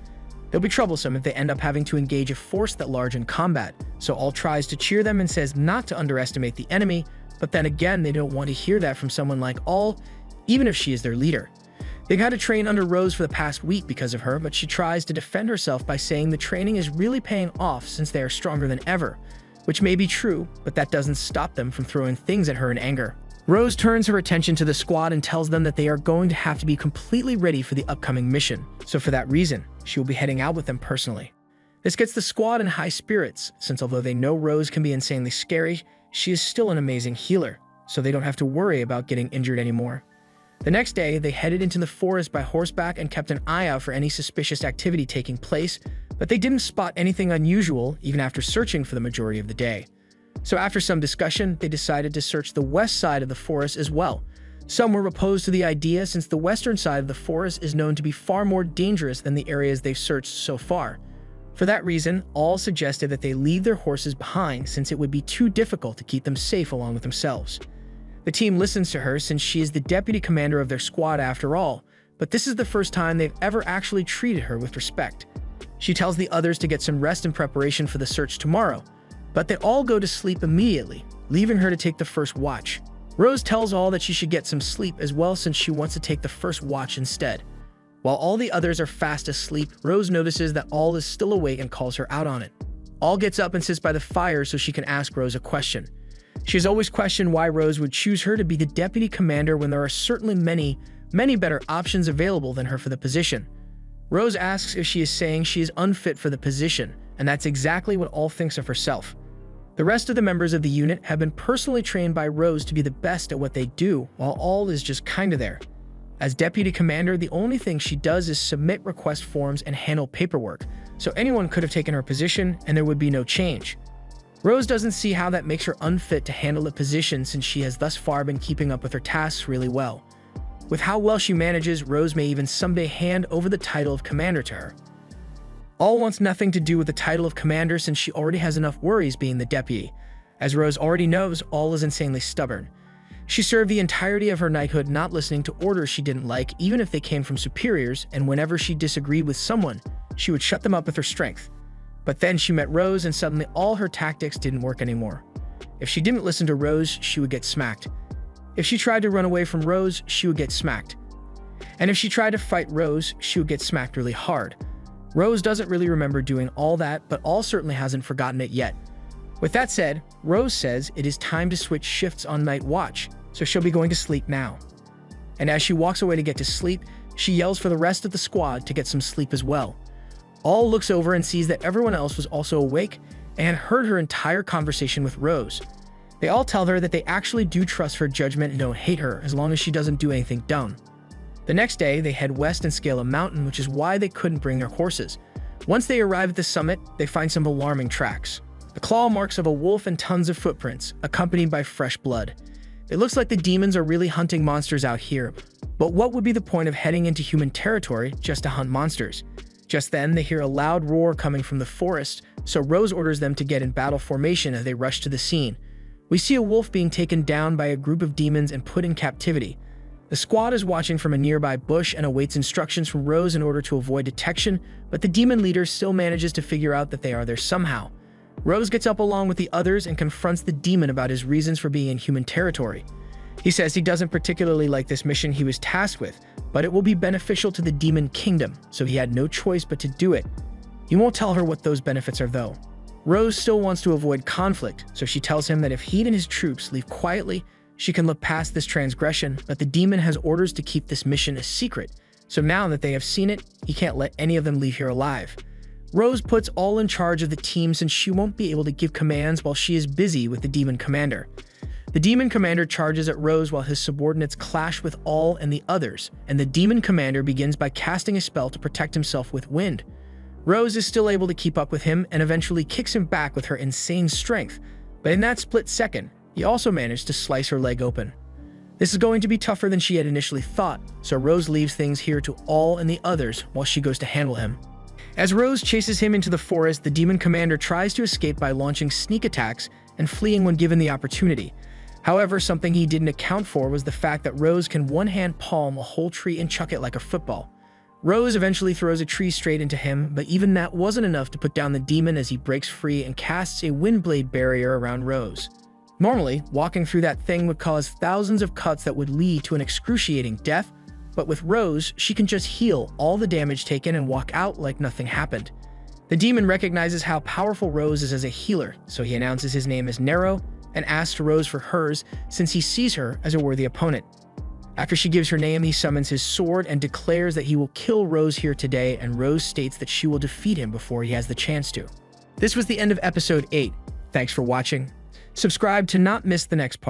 They'll be troublesome if they end up having to engage a force that large in combat, so All tries to cheer them and says not to underestimate the enemy, but then again they don't want to hear that from someone like All, even if she is their leader. They've had to train under Rose for the past week because of her, but she tries to defend herself by saying the training is really paying off since they are stronger than ever, which may be true, but that doesn't stop them from throwing things at her in anger. Rose turns her attention to the squad and tells them that they are going to have to be completely ready for the upcoming mission, so for that reason, she will be heading out with them personally. This gets the squad in high spirits, since although they know Rose can be insanely scary, she is still an amazing healer, so they don't have to worry about getting injured anymore. The next day, they headed into the forest by horseback and kept an eye out for any suspicious activity taking place, but they didn't spot anything unusual even after searching for the majority of the day. So after some discussion, they decided to search the west side of the forest as well. Some were opposed to the idea since the western side of the forest is known to be far more dangerous than the areas they've searched so far. For that reason, All suggested that they leave their horses behind since it would be too difficult to keep them safe along with themselves. The team listens to her since she is the deputy commander of their squad after all, but this is the first time they've ever actually treated her with respect. She tells the others to get some rest in preparation for the search tomorrow, but they all go to sleep immediately, leaving her to take the first watch. Rose tells All that she should get some sleep as well since she wants to take the first watch instead. While all the others are fast asleep, Rose notices that All is still awake and calls her out on it. All gets up and sits by the fire so she can ask Rose a question. She has always questioned why Rose would choose her to be the deputy commander when there are certainly many better options available than her for the position. Rose asks if she is saying she is unfit for the position, and that's exactly what All thinks of herself. The rest of the members of the unit have been personally trained by Rose to be the best at what they do, while All is just kinda there. As deputy commander, the only thing she does is submit request forms and handle paperwork, so anyone could have taken her position and there would be no change. Rose doesn't see how that makes her unfit to handle the position since she has thus far been keeping up with her tasks really well. With how well she manages, Rose may even someday hand over the title of commander to her. All wants nothing to do with the title of commander since she already has enough worries being the deputy. As Rose already knows, All is insanely stubborn. She served the entirety of her knighthood not listening to orders she didn't like, even if they came from superiors, and whenever she disagreed with someone, she would shut them up with her strength. But then she met Rose and suddenly all her tactics didn't work anymore. If she didn't listen to Rose, she would get smacked. If she tried to run away from Rose, she would get smacked. And if she tried to fight Rose, she would get smacked really hard. Rose doesn't really remember doing all that, but All certainly hasn't forgotten it yet. With that said, Rose says it is time to switch shifts on night watch, so she'll be going to sleep now. And as she walks away to get to sleep, she yells for the rest of the squad to get some sleep as well. All looks over and sees that everyone else was also awake and heard her entire conversation with Rose. They all tell her that they actually do trust her judgment and don't hate her as long as she doesn't do anything dumb. The next day, they head west and scale a mountain, which is why they couldn't bring their horses. Once they arrive at the summit, they find some alarming tracks. The claw marks of a wolf and tons of footprints, accompanied by fresh blood. It looks like the demons are really hunting monsters out here, but what would be the point of heading into human territory just to hunt monsters? Just then, they hear a loud roar coming from the forest, so Rose orders them to get in battle formation as they rush to the scene. We see a wolf being taken down by a group of demons and put in captivity. The squad is watching from a nearby bush and awaits instructions from Rose in order to avoid detection, but the demon leader still manages to figure out that they are there somehow. Rose gets up along with the others and confronts the demon about his reasons for being in human territory. He says he doesn't particularly like this mission he was tasked with, but it will be beneficial to the demon kingdom, so he had no choice but to do it. He won't tell her what those benefits are though. Rose still wants to avoid conflict, so she tells him that if he and his troops leave quietly, she can look past this transgression, but the demon has orders to keep this mission a secret, so now that they have seen it, he can't let any of them leave here alive. Rose puts all in charge of the team since she won't be able to give commands while she is busy with the demon commander. The demon commander charges at Rose while his subordinates clash with all and the others, and the demon commander begins by casting a spell to protect himself with wind. Rose is still able to keep up with him and eventually kicks him back with her insane strength, but in that split second, he also managed to slice her leg open. This is going to be tougher than she had initially thought, so Rose leaves things here to all and the others while she goes to handle him. As Rose chases him into the forest, the demon commander tries to escape by launching sneak attacks and fleeing when given the opportunity. However, something he didn't account for was the fact that Rose can one-hand palm a whole tree and chuck it like a football. Rose eventually throws a tree straight into him, but even that wasn't enough to put down the demon as he breaks free and casts a windblade barrier around Rose. Normally, walking through that thing would cause thousands of cuts that would lead to an excruciating death, but with Rose, she can just heal all the damage taken and walk out like nothing happened. The demon recognizes how powerful Rose is as a healer, so he announces his name as Nero and asks Rose for hers since he sees her as a worthy opponent. After she gives her name, he summons his sword and declares that he will kill Rose here today, and Rose states that she will defeat him before he has the chance to. This was the end of episode 8. Thanks for watching. Subscribe to not miss the next part.